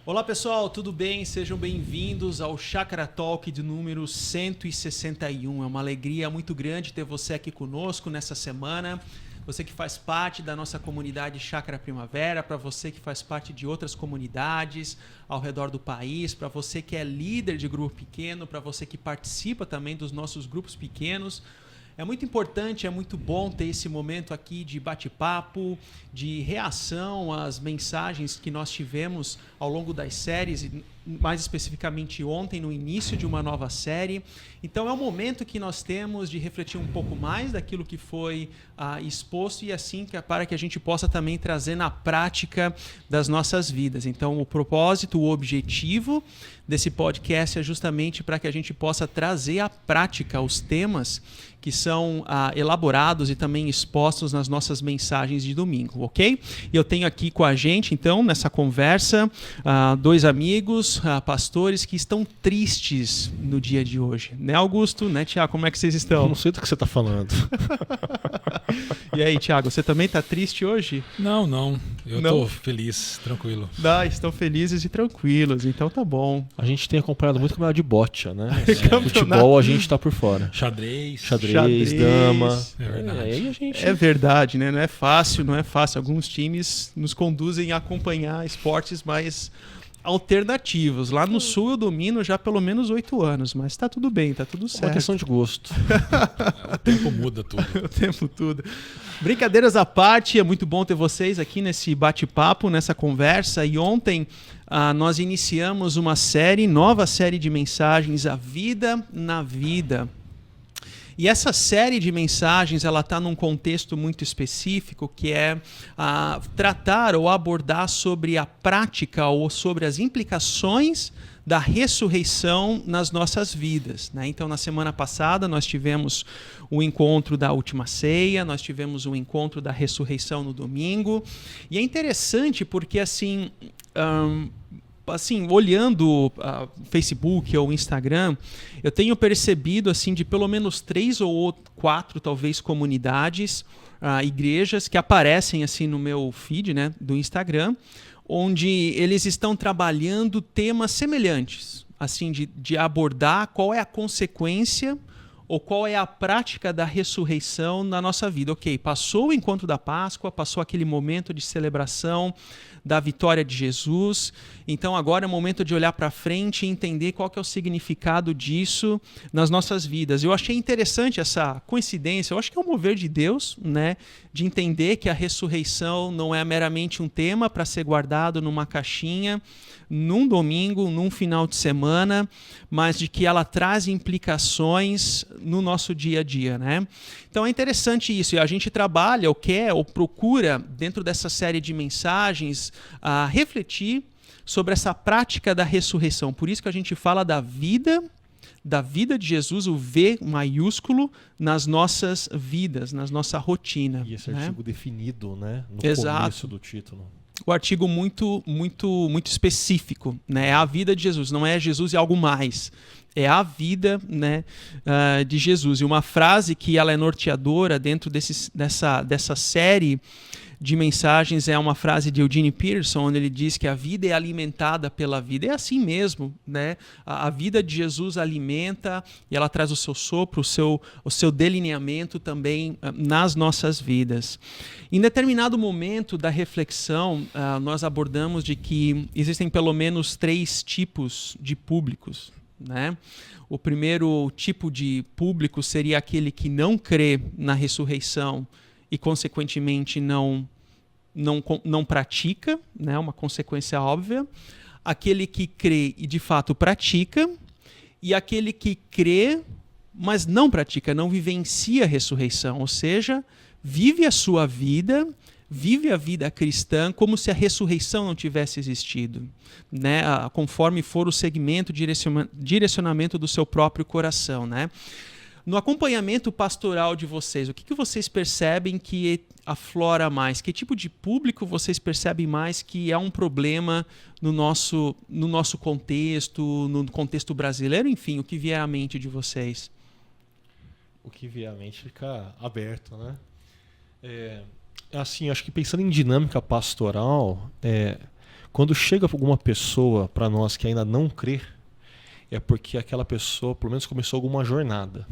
Olá pessoal, tudo bem? Sejam bem-vindos ao Chácara Talk de número 161. É uma alegria muito grande ter você aqui conosco nessa semana. Você que faz parte da nossa comunidade Chácara Primavera, para você que faz parte de outras comunidades ao redor do país, para você que é líder de grupo pequeno, para você que participa também dos nossos grupos pequenos. É muito importante, é muito bom ter esse momento aqui de bate-papo, de reação às mensagens que nós tivemos ao longo das séries, e mais especificamente ontem, no início de uma nova série. Então é um momento que nós temos de refletir um pouco mais daquilo que foi exposto e assim para que a gente possa também trazer na prática das nossas vidas. Então o propósito, o objetivo desse podcast é justamente para que a gente possa trazer à prática os temas que são elaborados e também expostos nas nossas mensagens de domingo, ok? E eu tenho aqui com a gente, então, nessa conversa, dois amigos, pastores que estão tristes no dia de hoje. Né, Augusto? Né, Tiago? Como é que vocês estão? Eu não sei do que você está falando. E aí, Tiago, você também está triste hoje? Não. Eu estou feliz, tranquilo. Estão felizes e tranquilos, então tá bom. A gente tem acompanhado muito campeonato de boccia, né? Futebol a gente está por fora. Xadrez, dama. É verdade. Aí a gente... É verdade, né? Não é fácil. Alguns times nos conduzem a acompanhar esportes mais alternativos. Lá no Sul eu domino já há pelo menos 8 anos, mas tá tudo bem, tá tudo certo. É uma questão de gosto. O tempo muda tudo. O tempo tudo. Brincadeiras à parte, é muito bom ter vocês aqui nesse bate-papo, nessa conversa. E ontem nós iniciamos uma nova série de mensagens, A Vida na Vida. E essa série de mensagens ela está num contexto muito específico, que é tratar ou abordar sobre a prática ou sobre as implicações da ressurreição nas nossas vidas, né? Então, na semana passada, nós tivemos o encontro da última ceia, nós tivemos o encontro da ressurreição no domingo. E é interessante porque, assim, olhando Facebook ou Instagram, eu tenho percebido assim de pelo menos 3 ou 4, talvez, comunidades, igrejas que aparecem assim no meu feed, né, do Instagram, onde eles estão trabalhando temas semelhantes, assim, de abordar qual é a consequência ou qual é a prática da ressurreição na nossa vida. Ok, passou o encontro da Páscoa, passou aquele momento de celebração da vitória de Jesus, então agora é o momento de olhar para frente e entender qual que é o significado disso nas nossas vidas. Eu achei interessante essa coincidência, eu acho que é um mover de Deus, né, de entender que a ressurreição não é meramente um tema para ser guardado numa caixinha, num domingo, num final de semana, mas de que ela traz implicações no nosso dia a dia, né? Então é interessante isso, e a gente trabalha, ou quer, ou procura, dentro dessa série de mensagens, refletir sobre essa prática da ressurreição. Por isso que a gente fala da vida de Jesus, o V maiúsculo, nas nossas vidas, na nossa rotina. E esse né? artigo definido, né, no Exato. começo do título. O artigo muito específico, né? É a vida de Jesus, não é Jesus e algo mais. É a vida, né, de Jesus. E uma frase que ela é norteadora dentro dessa série de mensagens é uma frase de Eugene Peterson, onde ele diz que a vida é alimentada pela vida. É assim mesmo, né? A vida de Jesus alimenta e ela traz o seu sopro, o seu delineamento também nas nossas vidas. Em determinado momento da reflexão, nós abordamos de que existem pelo menos 3 tipos de públicos, né? O primeiro tipo de público seria aquele que não crê na ressurreição e, consequentemente, não pratica, né? Uma consequência óbvia. Aquele que crê e, de fato, pratica. E aquele que crê, mas não pratica, não vivencia a ressurreição. Ou seja, vive a sua vida, vive a vida cristã como se a ressurreição não tivesse existido, né? Conforme for o segmento, direcionamento do seu próprio coração, né? No acompanhamento pastoral de vocês, o que vocês percebem que aflora mais? Que tipo de público vocês percebem mais que é um problema no nosso contexto, no contexto brasileiro? Enfim, o que vier à mente de vocês? O que vier à mente fica aberto, né? Assim, acho que pensando em dinâmica pastoral, quando chega alguma pessoa para nós que ainda não crê, é porque aquela pessoa, pelo menos, começou alguma jornada.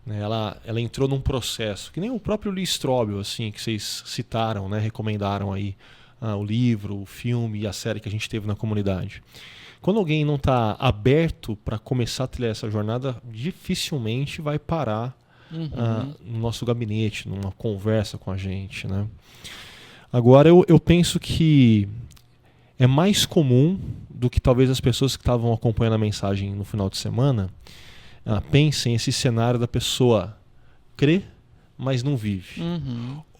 Né? Ela entrou num processo, que nem o próprio Lee Strobel, assim, que vocês citaram, né? Recomendaram aí o livro, o filme e a série que a gente teve na comunidade. Quando alguém não está aberto para começar a trilhar essa jornada, dificilmente vai parar no nosso gabinete, numa conversa com a gente. Né? Agora, eu penso que é mais comum do que talvez as pessoas que estavam acompanhando a mensagem no final de semana pensem esse cenário da pessoa crê, mas não vive.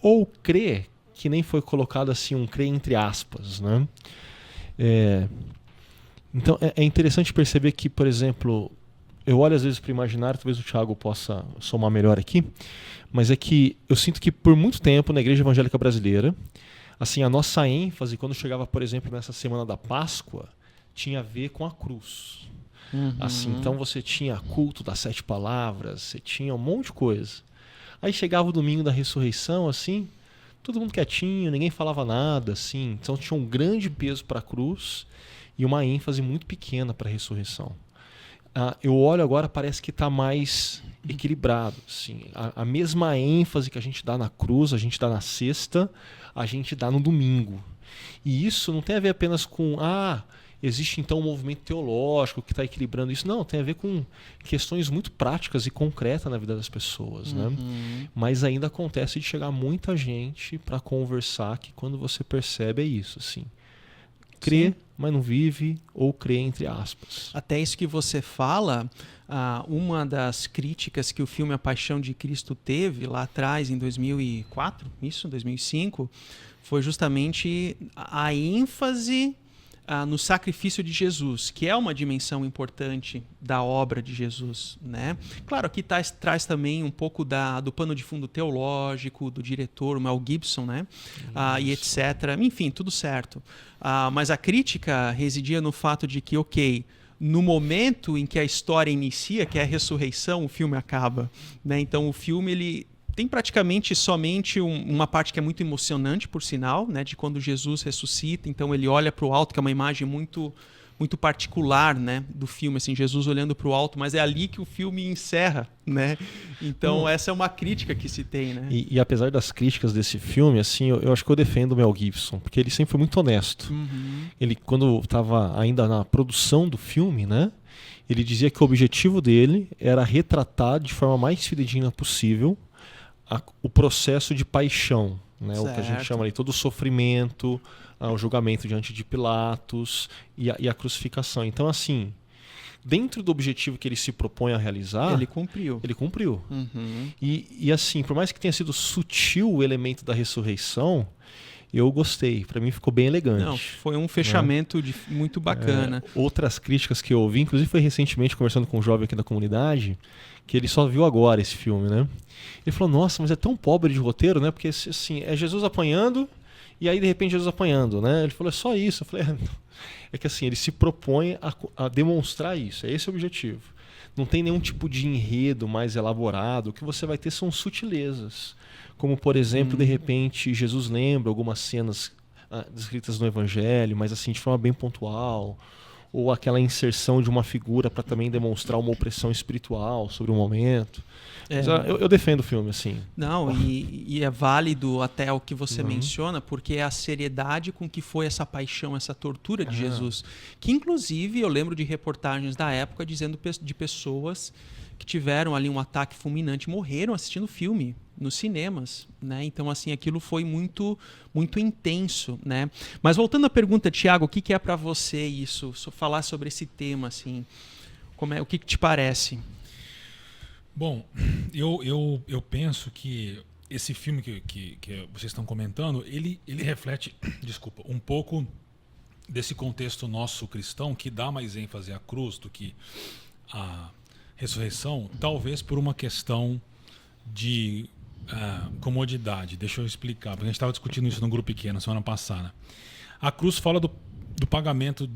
Ou crê, que nem foi colocado assim, um crê entre aspas. Né? Então é interessante perceber que, por exemplo, eu olho às vezes para o imaginário, talvez o Thiago possa somar melhor aqui, mas é que eu sinto que por muito tempo na Igreja Evangélica Brasileira, assim, a nossa ênfase, quando chegava, por exemplo, nessa semana da Páscoa, tinha a ver com a cruz. Assim, então você tinha culto das 7 palavras, você tinha um monte de coisa. Aí chegava o domingo da ressurreição, assim, todo mundo quietinho, ninguém falava nada, assim. Então tinha um grande peso para a cruz e uma ênfase muito pequena para a ressurreição. Eu olho agora, parece que está mais equilibrado. Assim. A mesma ênfase que a gente dá na cruz, a gente dá na sexta, a gente dá no domingo. E isso não tem a ver apenas com existe então um movimento teológico que está equilibrando isso. Não, tem a ver com questões muito práticas e concretas na vida das pessoas. Né? Mas ainda acontece de chegar muita gente para conversar, que quando você percebe é isso. Assim. Crê, mas não vive, ou crê entre aspas. Até isso que você fala, uma das críticas que o filme A Paixão de Cristo teve lá atrás, em 2004, 2005, foi justamente a ênfase no sacrifício de Jesus, que é uma dimensão importante da obra de Jesus. Né? Claro, aqui traz também um pouco do pano de fundo teológico, do diretor, o Mel Gibson, né? E etc. Enfim, tudo certo. Mas a crítica residia no fato de que, no momento em que a história inicia, que é a ressurreição, o filme acaba. Né? Então o filme ele tem praticamente somente uma parte que é muito emocionante, por sinal, né, de quando Jesus ressuscita. Então ele olha para o alto, que é uma imagem muito, muito particular, né, do filme, assim, Jesus olhando para o alto, mas é ali que o filme encerra. Né? Então essa é uma crítica que se tem. Né? E apesar das críticas desse filme, assim, eu acho que eu defendo o Mel Gibson, porque ele sempre foi muito honesto. Ele, quando estava ainda na produção do filme, né, ele dizia que o objetivo dele era retratar de forma mais fidedigna possível o processo de paixão, né? O que a gente chama ali, todo o sofrimento, o julgamento diante de Pilatos e a crucificação. Então, assim, dentro do objetivo que ele se propõe a realizar, ele cumpriu. E assim, por mais que tenha sido sutil o elemento da ressurreição, eu gostei. Para mim ficou bem elegante. Não, foi um fechamento muito bacana. Outras críticas que eu ouvi, inclusive foi recentemente conversando com um jovem aqui da comunidade, que ele só viu agora esse filme, né? Ele falou, nossa, mas é tão pobre de roteiro, né? Porque assim, é Jesus apanhando e aí de repente Jesus apanhando, né? Ele falou, é só isso. Eu falei, é que assim, ele se propõe a demonstrar isso, é esse o objetivo. Não tem nenhum tipo de enredo mais elaborado, o que você vai ter são sutilezas. Como, por exemplo, de repente, Jesus lembra algumas cenas descritas no Evangelho, mas assim, de forma bem pontual. Ou aquela inserção de uma figura para também demonstrar uma opressão espiritual sobre o momento. Eu defendo o filme, assim. Não, e é válido até o que você menciona, porque é a seriedade com que foi essa paixão, essa tortura de Jesus. Que, inclusive, eu lembro de reportagens da época dizendo de pessoas que tiveram ali um ataque fulminante, morreram assistindo o filme nos cinemas, né? Então, assim, aquilo foi muito, muito intenso, né? Mas voltando à pergunta, Thiago, o que é para você isso? Falar sobre esse tema, assim, o que te parece? Bom, eu penso que esse filme que vocês estão comentando, ele reflete, um pouco desse contexto nosso cristão que dá mais ênfase à cruz do que à ressurreição, talvez por uma questão de comodidade. Deixa eu explicar, porque a gente estava discutindo isso num grupo pequeno semana passada. A cruz fala do pagamento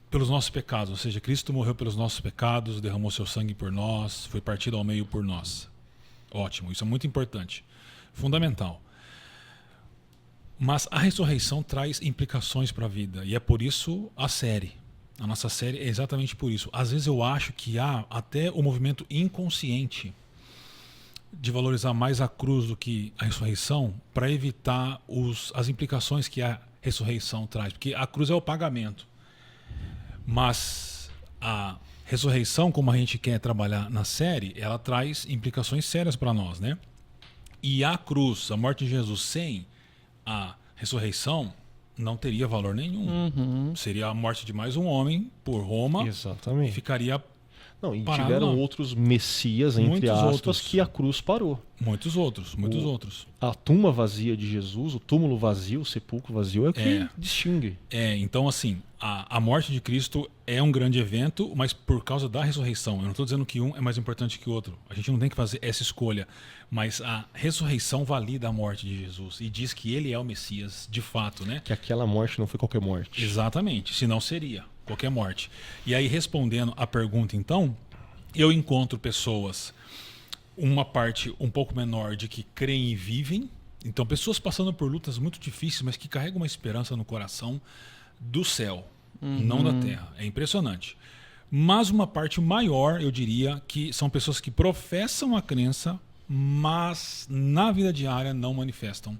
pelos nossos pecados, ou seja, Cristo morreu pelos nossos pecados, derramou seu sangue por nós, foi partido ao meio por nós. Ótimo, isso é muito importante, fundamental. Mas a ressurreição traz implicações para a vida. E é por isso a série. A nossa série é exatamente por isso. Às vezes eu acho que há até o movimento inconsciente de valorizar mais a cruz do que a ressurreição para evitar as implicações que a ressurreição traz. Porque a cruz é o pagamento. Mas a ressurreição, como a gente quer trabalhar na série, ela traz implicações sérias para nós, né? E a cruz, a morte de Jesus sem a ressurreição, não teria valor nenhum. Seria a morte de mais um homem por Roma. Exatamente. E ficaria Não, e parado tiveram lá. outros messias, entre Muitos aspas, outros. que a cruz parou. Muitos outros. A tumba vazia de Jesus, o túmulo vazio, o sepulcro vazio é o que distingue. Então assim, a morte de Cristo é um grande evento, mas por causa da ressurreição. Eu não estou dizendo que um é mais importante que o outro. A gente não tem que fazer essa escolha. Mas a ressurreição valida a morte de Jesus e diz que ele é o Messias de fato, né? Que aquela morte não foi qualquer morte. Exatamente, senão seria qualquer morte. E aí, respondendo à pergunta, então, eu encontro pessoas, uma parte um pouco menor de que creem e vivem, então pessoas passando por lutas muito difíceis, mas que carregam uma esperança no coração do céu, não da terra. É impressionante. Mas uma parte maior, eu diria, que são pessoas que professam a crença, mas na vida diária não manifestam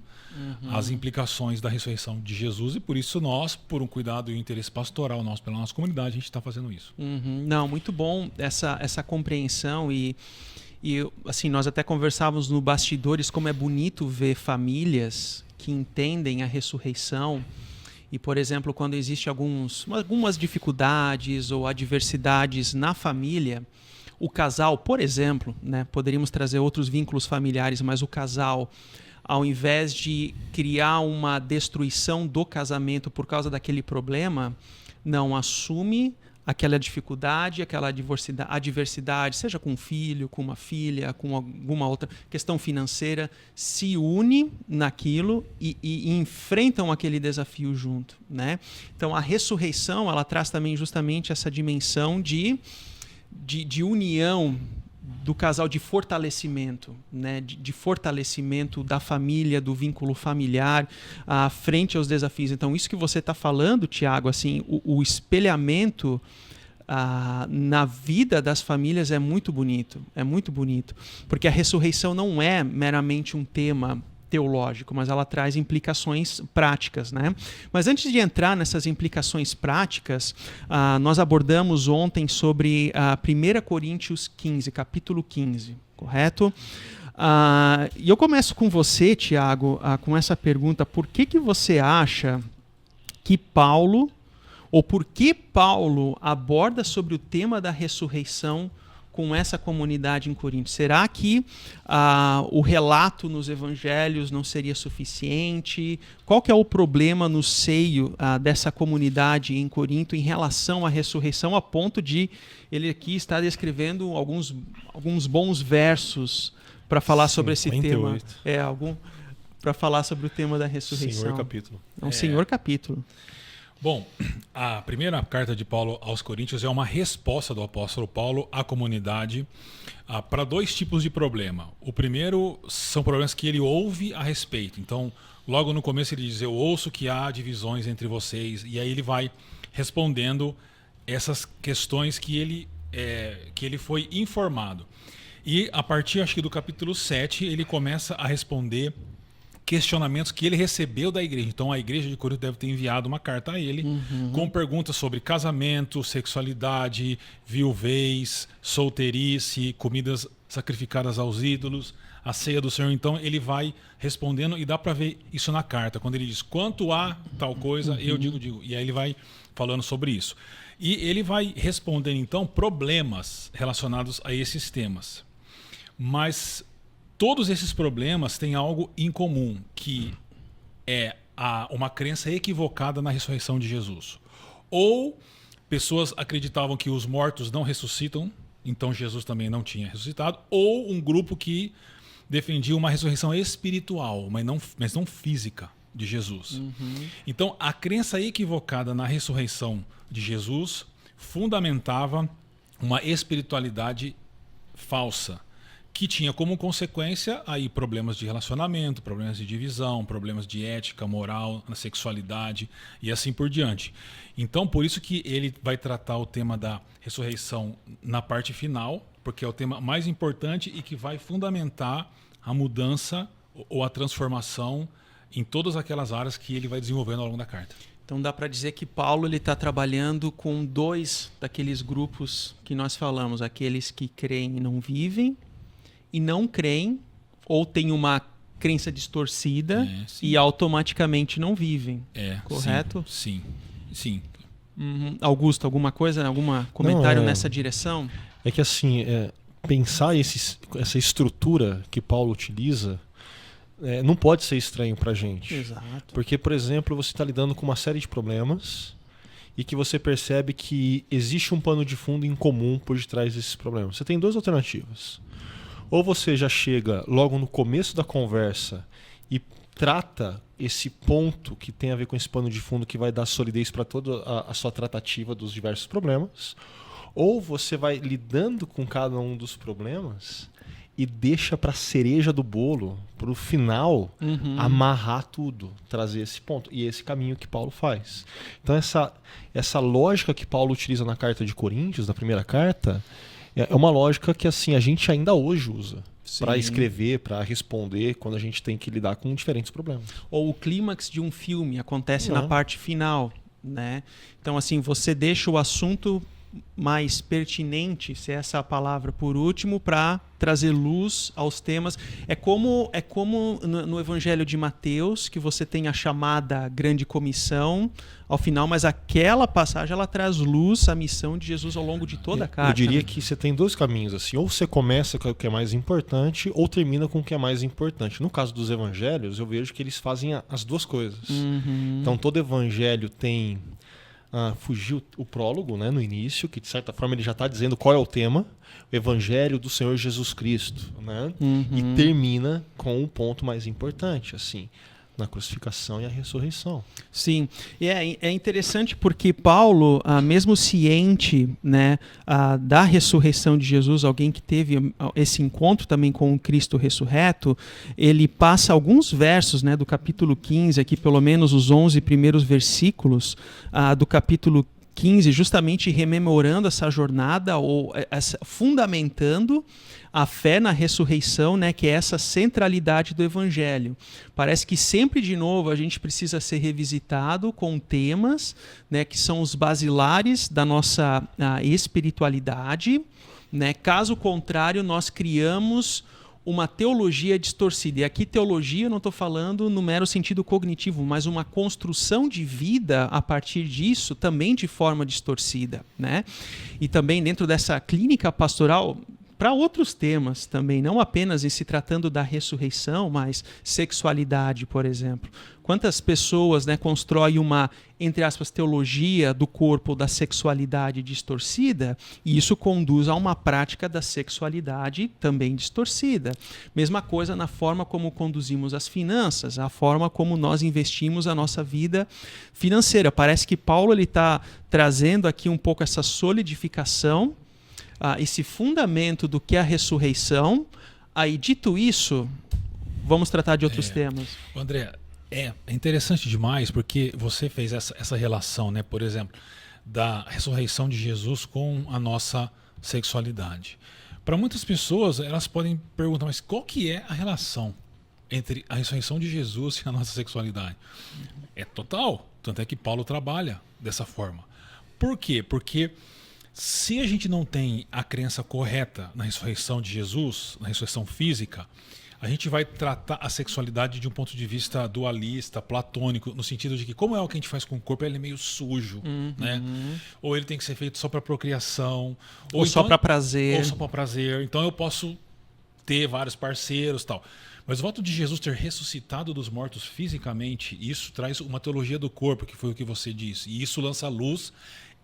as implicações da ressurreição de Jesus, e por isso nós, por um cuidado e um interesse pastoral nosso pela nossa comunidade, a gente está fazendo isso. Não, muito bom essa compreensão e assim, nós até conversávamos no bastidores como é bonito ver famílias que entendem a ressurreição e, por exemplo, quando existe algumas dificuldades ou adversidades na família, o casal, por exemplo, né, poderíamos trazer outros vínculos familiares, mas o casal, ao invés de criar uma destruição do casamento por causa daquele problema, não assume aquela dificuldade, aquela adversidade, seja com um filho, com uma filha, com alguma outra questão financeira, se une naquilo e enfrentam aquele desafio junto, né? Então, a ressurreição, ela traz também justamente essa dimensão de união do casal, de fortalecimento, né? de fortalecimento da família, do vínculo familiar frente aos desafios. Então, isso que você está falando, Tiago, assim, o espelhamento na vida das famílias é muito bonito, porque a ressurreição não é meramente um tema teológico, mas ela traz implicações práticas, né? Mas antes de entrar nessas implicações práticas, nós abordamos ontem sobre 1 Coríntios 15, capítulo 15, correto? E eu começo com você, Tiago, com essa pergunta: por que você acha que Paulo aborda sobre o tema da ressurreição com essa comunidade em Corinto? Será que o relato nos evangelhos não seria suficiente? Qual que é o problema no seio dessa comunidade em Corinto em relação à ressurreição, a ponto de ele aqui estar descrevendo alguns bons versos para falar sobre esse tema? Para falar sobre o tema da ressurreição. Senhor capítulo. É um senhor capítulo. Bom, a primeira carta de Paulo aos Coríntios é uma resposta do apóstolo Paulo à comunidade para dois tipos de problema. O primeiro são problemas que ele ouve a respeito. Então, logo no começo ele diz: eu ouço que há divisões entre vocês. E aí ele vai respondendo essas questões que ele foi informado. E a partir, acho que do capítulo 7, ele começa a responder questionamentos que ele recebeu da igreja. Então a igreja de Corinto deve ter enviado uma carta a ele com perguntas sobre casamento, sexualidade, viuvez, solteirice, comidas sacrificadas aos ídolos, a ceia do Senhor. Então ele vai respondendo e dá para ver isso na carta. Quando ele diz quanto a tal coisa, eu digo. E aí ele vai falando sobre isso. E ele vai respondendo então problemas relacionados a esses temas. Mas todos esses problemas têm algo em comum, que é uma crença equivocada na ressurreição de Jesus. Ou pessoas acreditavam que os mortos não ressuscitam, então Jesus também não tinha ressuscitado. Ou um grupo que defendia uma ressurreição espiritual, mas não física de Jesus. Então a crença equivocada na ressurreição de Jesus fundamentava uma espiritualidade falsa, que tinha como consequência aí problemas de relacionamento, problemas de divisão, problemas de ética, moral, na sexualidade e assim por diante. Então, por isso que ele vai tratar o tema da ressurreição na parte final, porque é o tema mais importante e que vai fundamentar a mudança ou a transformação em todas aquelas áreas que ele vai desenvolvendo ao longo da carta. Então dá para dizer que Paulo está trabalhando com dois daqueles grupos que nós falamos, aqueles que creem e não vivem, e não creem, ou têm uma crença distorcida e automaticamente não vivem. Correto? Sim. Augusto, algum comentário nessa direção? É que assim, pensar essa estrutura que Paulo utiliza não pode ser estranho para a gente. Exato. Porque, por exemplo, você está lidando com uma série de problemas e que você percebe que existe um pano de fundo em comum por detrás desses problemas. Você tem duas alternativas. Ou você já chega logo no começo da conversa e trata esse ponto que tem a ver com esse pano de fundo que vai dar solidez para toda a sua tratativa dos diversos problemas, ou você vai lidando com cada um dos problemas e deixa para a cereja do bolo, para o final, amarrar tudo, trazer esse ponto. E esse caminho que Paulo faz. Então essa lógica que Paulo utiliza na carta de Coríntios, na primeira carta, é uma lógica que assim a gente ainda hoje usa para escrever, para responder quando a gente tem que lidar com diferentes problemas. Ou o clímax de um filme acontece na parte final, né? Então assim, você deixa o assunto mais pertinente, se essa é a palavra, por último, para trazer luz aos temas. É como no Evangelho de Mateus, que você tem a chamada grande comissão ao final, mas aquela passagem ela traz luz à missão de Jesus ao longo de toda a carta. Eu diria que você tem dois caminhos, assim, ou você começa com o que é mais importante, ou termina com o que é mais importante. No caso dos evangelhos, eu vejo que eles fazem as duas coisas. Então todo evangelho tem fugiu o prólogo, né, no início, que de certa forma ele já está dizendo qual é o tema, o Evangelho do Senhor Jesus Cristo, né? E termina com o ponto mais importante, assim, na crucificação e a ressurreição. Sim, e é interessante porque Paulo, mesmo ciente, né, da ressurreição de Jesus, alguém que teve esse encontro também com o Cristo ressurreto, ele passa alguns versos, né, do capítulo 15, aqui pelo menos os 11 primeiros versículos do capítulo 15, justamente rememorando essa jornada ou fundamentando a fé na ressurreição, né, que é essa centralidade do Evangelho. Parece que sempre de novo a gente precisa ser revisitado com temas, né, que são os basilares da nossa espiritualidade, né? Caso contrário, nós criamos uma teologia distorcida. E aqui teologia eu não estou falando no mero sentido cognitivo, mas uma construção de vida a partir disso também de forma distorcida, né? E também dentro dessa clínica pastoral, para outros temas também, não apenas em se tratando da ressurreição, mas sexualidade, por exemplo. Quantas pessoas, né, constroem uma, entre aspas, teologia do corpo da sexualidade distorcida, e isso conduz a uma prática da sexualidade também distorcida. Mesma coisa na forma como conduzimos as finanças, a forma como nós investimos a nossa vida financeira. Parece que Paulo está trazendo aqui um pouco essa solidificação, esse fundamento do que é a ressurreição. Aí, dito isso, vamos tratar de outros temas. André, é interessante demais porque você fez essa relação, né, por exemplo, da ressurreição de Jesus com a nossa sexualidade. Para muitas pessoas, elas podem perguntar, mas qual que é a relação entre a ressurreição de Jesus e a nossa sexualidade? É total, tanto é que Paulo trabalha dessa forma. Por quê? Porque se a gente não tem a crença correta na ressurreição de Jesus, na ressurreição física, a gente vai tratar a sexualidade de um ponto de vista dualista, platônico, no sentido de que como é o que a gente faz com o corpo, ele é meio sujo, né? Ou ele tem que ser feito só para procriação, ou então, só para prazer. Ou só para prazer. Então eu posso ter vários parceiros, tal. Mas o fato de Jesus ter ressuscitado dos mortos fisicamente, isso traz uma teologia do corpo, que foi o que você disse. E isso lança luz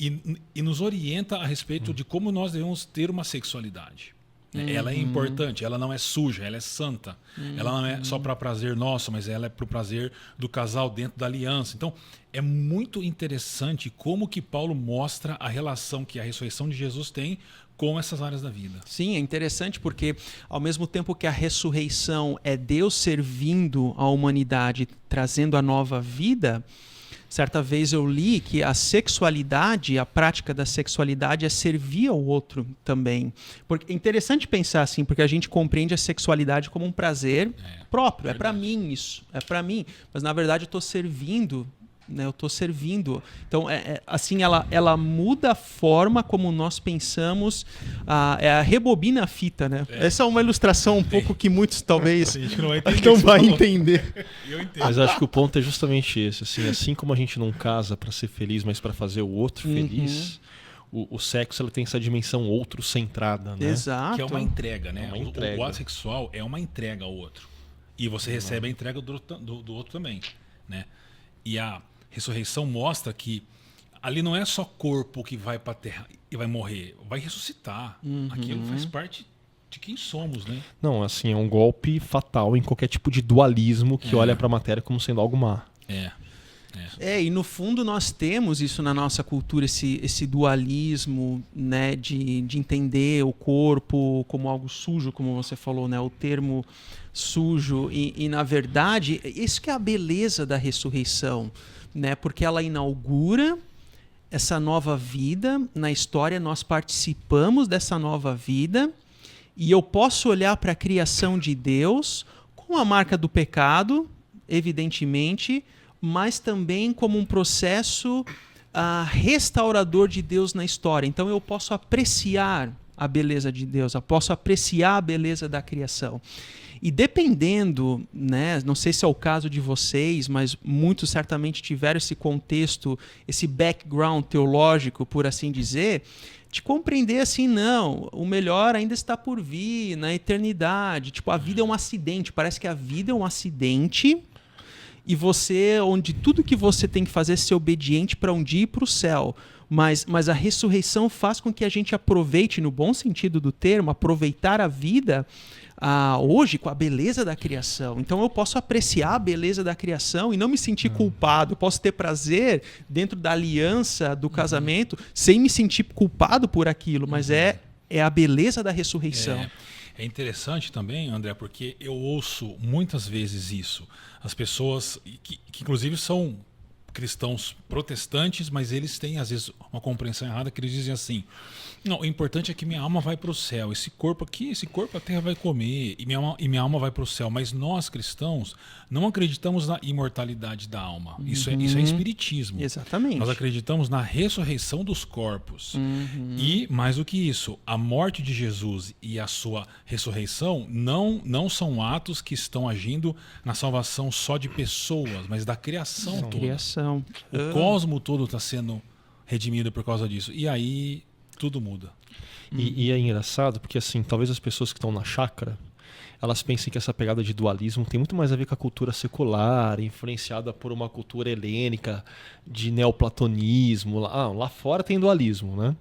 e nos orienta a respeito de como nós devemos ter uma sexualidade. Ela é importante, ela não é suja, ela é santa. Ela não é só para prazer nosso, mas ela é para o prazer do casal dentro da aliança. Então, é muito interessante como que Paulo mostra a relação que a ressurreição de Jesus tem com essas áreas da vida. Sim, é interessante porque ao mesmo tempo que a ressurreição é Deus servindo a humanidade, trazendo a nova vida, certa vez eu li que a sexualidade, a prática da sexualidade é servir ao outro também. Porque é interessante pensar assim, porque a gente compreende a sexualidade como um prazer próprio. É para mim isso, é para mim. Mas na verdade eu estou servindo, né? Eu estou servindo. Então, assim, ela muda a forma como nós pensamos, rebobina a fita, né? Essa é uma ilustração um pouco que muitos talvez não vai entender. Eu entendo. Mas acho que o ponto é justamente esse. Assim como a gente não casa para ser feliz, mas para fazer o outro feliz, o sexo ele tem essa dimensão outro-centrada, né? Exato. Que é uma entrega, né? uma entrega. O ato sexual é uma entrega ao outro. E você recebe a entrega do outro também, né? E a ressurreição mostra que ali não é só corpo que vai para a terra e vai morrer, vai ressuscitar. Aquilo faz parte de quem somos, né? Não, assim, é um golpe fatal em qualquer tipo de dualismo que olha para a matéria como sendo algo má. E no fundo nós temos isso na nossa cultura, esse dualismo, né, de entender o corpo como algo sujo, como você falou, né, o termo sujo. E na verdade, isso que é a beleza da ressurreição, né, porque ela inaugura essa nova vida na história, nós participamos dessa nova vida e eu posso olhar para a criação de Deus com a marca do pecado, evidentemente, mas também como um processo restaurador de Deus na história. Então eu posso apreciar a beleza de Deus, eu posso apreciar a beleza da criação. E dependendo, né, não sei se é o caso de vocês, mas muitos certamente tiveram esse contexto, esse background teológico, por assim dizer, de compreender assim, não, o melhor ainda está por vir, na eternidade. Tipo, a vida é um acidente, parece que a vida é um acidente e onde tudo que você tem que fazer é ser obediente para um dia ir para o céu. Mas a ressurreição faz com que a gente aproveite, no bom sentido do termo, aproveitar a vida hoje com a beleza da criação. Então eu posso apreciar a beleza da criação e não me sentir culpado. Eu posso ter prazer dentro da aliança do casamento sem me sentir culpado por aquilo, mas é a beleza da ressurreição. É interessante também, André, porque eu ouço muitas vezes isso. As pessoas, que inclusive são cristãos protestantes, mas eles têm às vezes uma compreensão errada, que eles dizem assim: não, o importante é que minha alma vai para o céu, esse corpo a terra vai comer e minha alma vai para o céu. Mas nós cristãos não acreditamos na imortalidade da alma. Isso é espiritismo. Exatamente. Nós acreditamos na ressurreição dos corpos. E mais do que isso, a morte de Jesus e a sua ressurreição não são atos que estão agindo na salvação só de pessoas, mas da criação toda. O cosmo todo está sendo redimido por causa disso. E aí tudo muda. E é engraçado porque, assim, talvez as pessoas que estão na chácara, elas pensem que essa pegada de dualismo tem muito mais a ver com a cultura secular, influenciada por uma cultura helênica de neoplatonismo. Lá fora tem dualismo, né?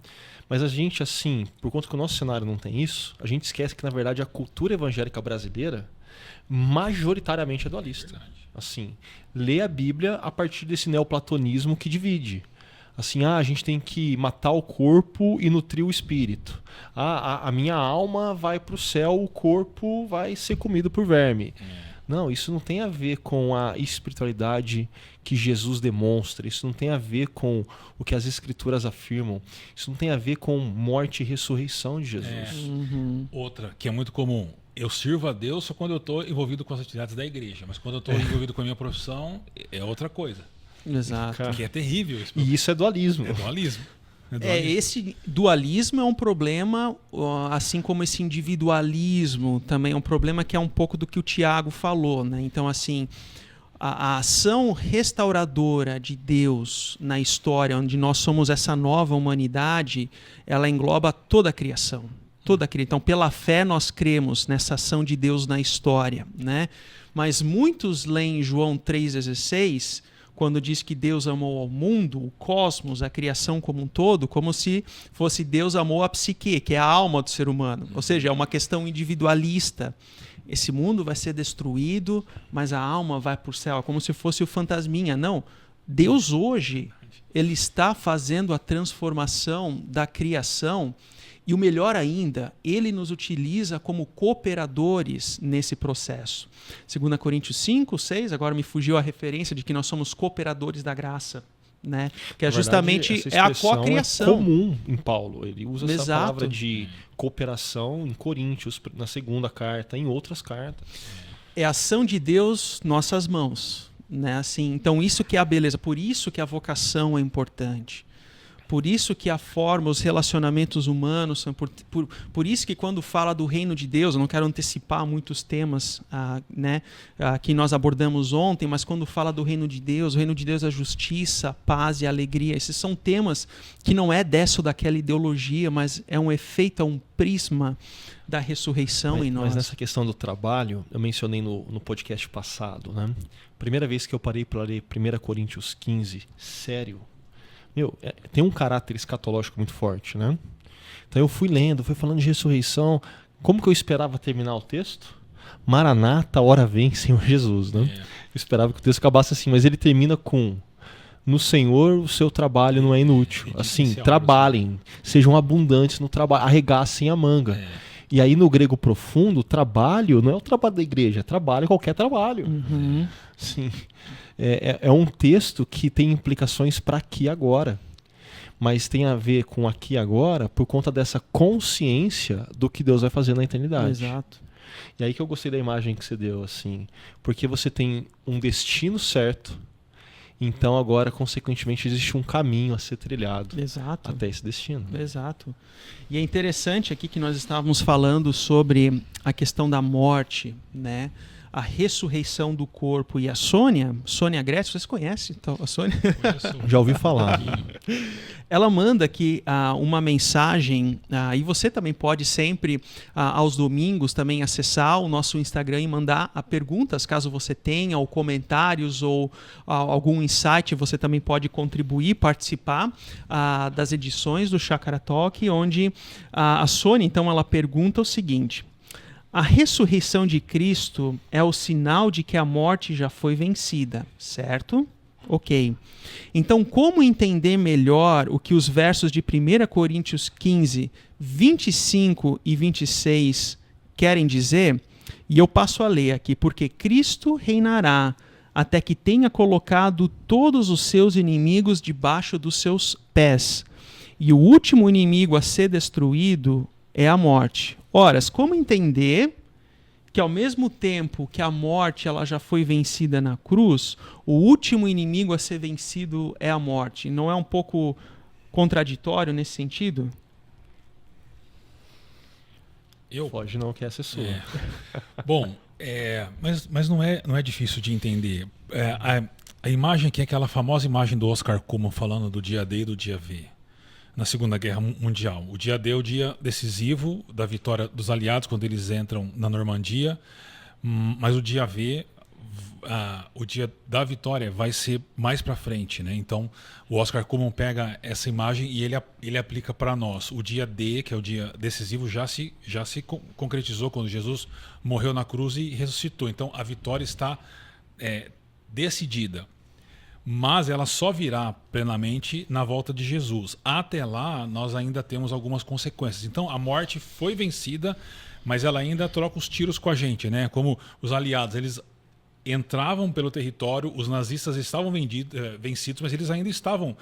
Mas a gente, assim, por conta que o nosso cenário não tem isso, a gente esquece que, na verdade, a cultura evangélica brasileira majoritariamente é dualista. Verdade. Assim, lê a Bíblia a partir desse neoplatonismo que divide. Assim, a gente tem que matar o corpo e nutrir o espírito. A minha alma vai para o céu, o corpo vai ser comido por verme. Não, isso não tem a ver com a espiritualidade que Jesus demonstra. Isso não tem a ver com o que as escrituras afirmam. Isso não tem a ver com morte e ressurreição de Jesus. Outra, que é muito comum. Eu sirvo a Deus só quando eu estou envolvido com as atividades da igreja. Mas quando eu estou envolvido com a minha profissão, é outra coisa. Exato. Que é terrível isso. E isso é dualismo. É dualismo. Esse dualismo é um problema, assim como esse individualismo também é um problema, que é um pouco do que o Tiago falou, né? Então, assim, a ação restauradora de Deus na história, onde nós somos essa nova humanidade, ela engloba toda a criação. Então, pela fé, nós cremos nessa ação de Deus na história, né? Mas muitos leem João 3,16 quando diz que Deus amou ao mundo, o cosmos, a criação como um todo, como se fosse Deus amou a psique, que é a alma do ser humano. Ou seja, é uma questão individualista. Esse mundo vai ser destruído, mas a alma vai para o céu. É como se fosse o fantasminha. Não. Deus hoje, ele está fazendo a transformação da criação. E o melhor ainda, ele nos utiliza como cooperadores nesse processo. 2 Coríntios 5, 6, agora me fugiu a referência de que nós somos cooperadores da graça. Né? Que é justamente a cocriação. É comum em Paulo. Ele usa essa Exato. palavra de cooperação em Coríntios, na segunda carta, em outras cartas. É a ação de Deus nossas mãos. Né? Assim, então isso que é a beleza. Por isso que a vocação é importante. Por isso que a forma, os relacionamentos humanos são por isso que quando fala do reino de Deus, eu não quero antecipar muitos temas que nós abordamos ontem, mas quando fala do reino de Deus, o reino de Deus é a justiça, a paz e a alegria. Esses são temas que não é dessa ou daquela ideologia, mas é um efeito, é um prisma da ressurreição em nós. Mas nessa questão do trabalho, eu mencionei no podcast passado, né? Primeira vez que eu parei para ler 1 Coríntios 15, sério, tem um caráter escatológico muito forte, né? Então eu fui lendo, fui falando de ressurreição. Como que eu esperava terminar o texto? Maranata, hora vem, Senhor Jesus, né? Eu esperava que o texto acabasse assim, mas ele termina com: no Senhor o seu trabalho não é inútil. Assim, trabalhem, sejam abundantes no trabalho, arregassem a manga. E aí no grego profundo, trabalho não é o trabalho da igreja, é trabalho, qualquer trabalho. Uhum. Sim. É um texto que tem implicações para aqui e agora, mas tem a ver com aqui e agora por conta dessa consciência do que Deus vai fazer na eternidade. Exato. E aí que eu gostei da imagem que você deu, assim, porque você tem um destino certo, então agora, consequentemente, existe um caminho a ser trilhado. Exato. Até esse destino. Exato. E é interessante aqui que nós estávamos falando sobre a questão da morte, né? A ressurreição do corpo. E a Sônia Grécia, vocês conhecem então, a Sônia? Já ouvi falar. Ela manda aqui uma mensagem, e você também pode sempre, aos domingos, também acessar o nosso Instagram e mandar perguntas, caso você tenha, ou comentários, ou algum insight, você também pode contribuir, participar das edições do Chácara Talk, onde a Sônia, então, ela pergunta o seguinte: a ressurreição de Cristo é o sinal de que a morte já foi vencida, certo? Ok. Então, como entender melhor o que os versos de 1 Coríntios 15, 25 e 26 querem dizer? E eu passo a ler aqui: porque Cristo reinará até que tenha colocado todos os seus inimigos debaixo dos seus pés. E o último inimigo a ser destruído é a morte. Ora, como entender que ao mesmo tempo que a morte ela já foi vencida na cruz, o último inimigo a ser vencido é a morte? Não é um pouco contraditório nesse sentido? Pode não, que essa é sua. Bom, mas não é difícil de entender. A imagem aqui é aquela famosa imagem do Oscar Cullmann falando do dia D e do dia V. Na Segunda Guerra Mundial. O dia D é o dia decisivo da vitória dos aliados quando eles entram na Normandia, mas o dia V, o dia da vitória vai ser mais para frente, né? Então o Oscar Cullmann pega essa imagem e ele aplica para nós. O dia D, que é o dia decisivo, já se concretizou quando Jesus morreu na cruz e ressuscitou. Então a vitória está decidida. Mas ela só virá plenamente na volta de Jesus. Até lá, nós ainda temos algumas consequências. Então, a morte foi vencida, mas ela ainda troca os tiros com a gente, né? Como os aliados, eles entravam pelo território, os nazistas estavam vencidos, mas eles ainda estavam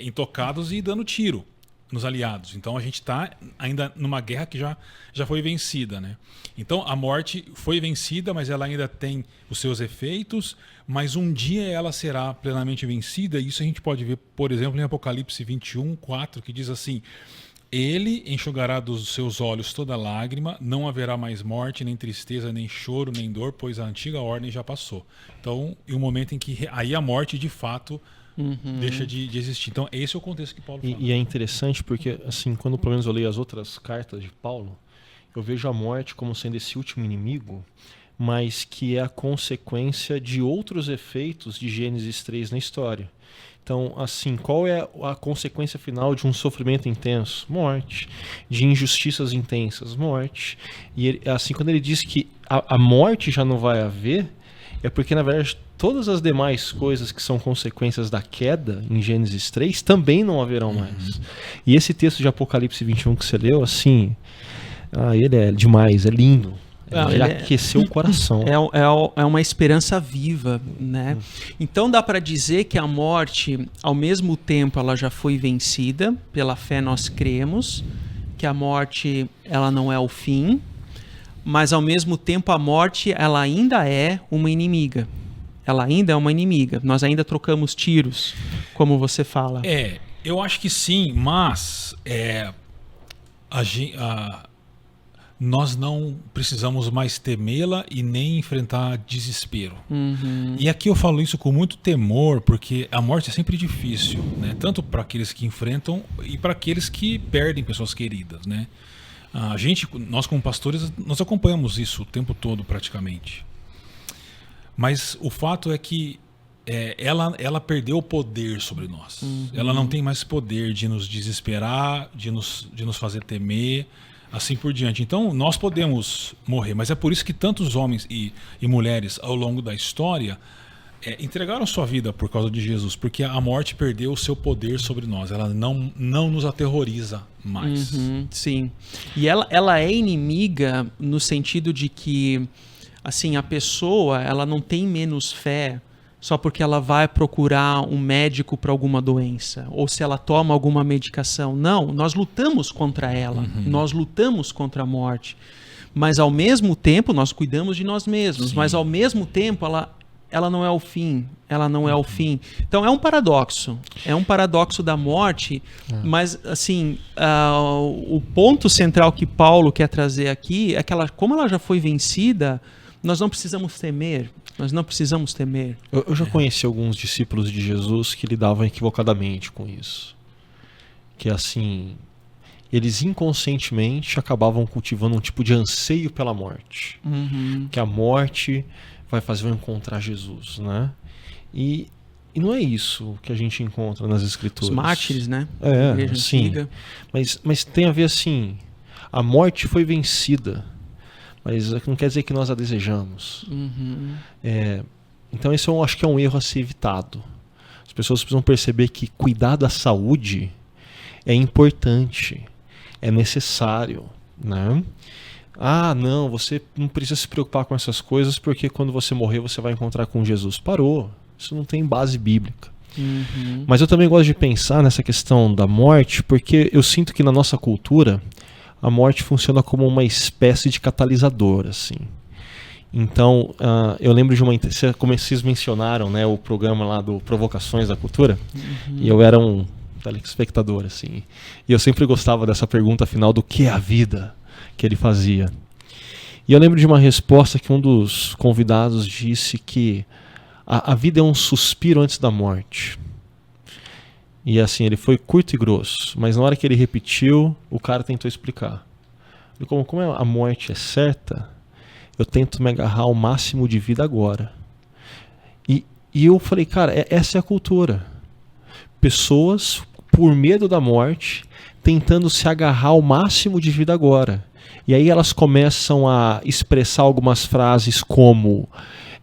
intocados e dando tiro nos aliados. Então, a gente está ainda numa guerra que já foi vencida, né? Então, a morte foi vencida, mas ela ainda tem os seus efeitos, mas um dia ela será plenamente vencida. Isso a gente pode ver, por exemplo, em Apocalipse 21, 4, que diz assim: ele enxugará dos seus olhos toda lágrima, não haverá mais morte, nem tristeza, nem choro, nem dor, pois a antiga ordem já passou. Então, e o momento em que aí a morte, de fato, deixa de existir. Então, esse é o contexto que Paulo fala. E é interessante porque, assim, quando pelo menos eu leio as outras cartas de Paulo, eu vejo a morte como sendo esse último inimigo, mas que é a consequência de outros efeitos de Gênesis 3 na história. Então, assim, qual é a consequência final de um sofrimento intenso? Morte. De injustiças intensas? Morte. E ele, assim, quando ele diz que a morte já não vai haver, é porque, na verdade, todas as demais coisas que são consequências da queda em Gênesis 3 também não haverão mais. E esse texto de Apocalipse 21 que você leu, assim, ele é demais, é lindo. Ele aqueceu o coração. É uma esperança viva, né? Então dá para dizer que a morte, ao mesmo tempo, ela já foi vencida. Pela fé nós cremos que a morte, ela não é o fim, mas ao mesmo tempo a morte, ela ainda é uma inimiga. Ela ainda é uma inimiga. Nós ainda trocamos tiros, como você fala. Eu acho que sim, mas nós não precisamos mais temê-la e nem enfrentar desespero. E aqui eu falo isso com muito temor, porque a morte é sempre difícil, né? Tanto para aqueles que enfrentam e para aqueles que perdem pessoas queridas, né? Nós como pastores, nós acompanhamos isso o tempo todo praticamente. Mas o fato é que ela perdeu o poder sobre nós. Ela não tem mais poder de nos desesperar, de nos fazer temer, assim por diante. Então, nós podemos morrer, mas é por isso que tantos homens e mulheres ao longo da história entregaram sua vida por causa de Jesus, porque a morte perdeu o seu poder sobre nós. Ela não nos aterroriza mais. Sim. E ela é inimiga no sentido de que, assim, a pessoa, ela não tem menos fé só porque ela vai procurar um médico para alguma doença, ou se ela toma alguma medicação. Não, nós lutamos contra ela, nós lutamos contra a morte, mas ao mesmo tempo nós cuidamos de nós mesmos. Sim. Mas ao mesmo tempo ela não é o fim, ela não é o fim. Então é um paradoxo da morte, mas assim, o ponto central que Paulo quer trazer aqui é que como ela já foi vencida, nós não precisamos temer. Nós não precisamos temer. Eu já conheci alguns discípulos de Jesus que lidavam equivocadamente com isso. Que assim, eles inconscientemente acabavam cultivando um tipo de anseio pela morte. Que a morte vai fazer eu encontrar Jesus, né? E não é isso que a gente encontra nas Escrituras. Os mártires, né? Sim. Mas tem a ver assim, a morte foi vencida, mas não quer dizer que nós a desejamos. Então esse eu acho que é um erro a ser evitado. As pessoas precisam perceber que cuidar da saúde é importante, é necessário, né? Não, você não precisa se preocupar com essas coisas porque quando você morrer você vai encontrar com Jesus. Parou, isso não tem base bíblica. Mas eu também gosto de pensar nessa questão da morte porque eu sinto que na nossa cultura a morte funciona como uma espécie de catalisador, assim. Então, eu lembro de como vocês mencionaram, né, o programa lá do Provocações da Cultura, e eu era um telespectador, assim, e eu sempre gostava dessa pergunta final do que é a vida, que ele fazia. E eu lembro de uma resposta que um dos convidados disse que a vida é um suspiro antes da morte. E assim, ele foi curto e grosso, mas na hora que ele repetiu, o cara tentou explicar. Como a morte é certa, eu tento me agarrar ao máximo de vida agora. E eu falei, cara, essa é a cultura. Pessoas, por medo da morte, tentando se agarrar ao máximo de vida agora. E aí elas começam a expressar algumas frases como: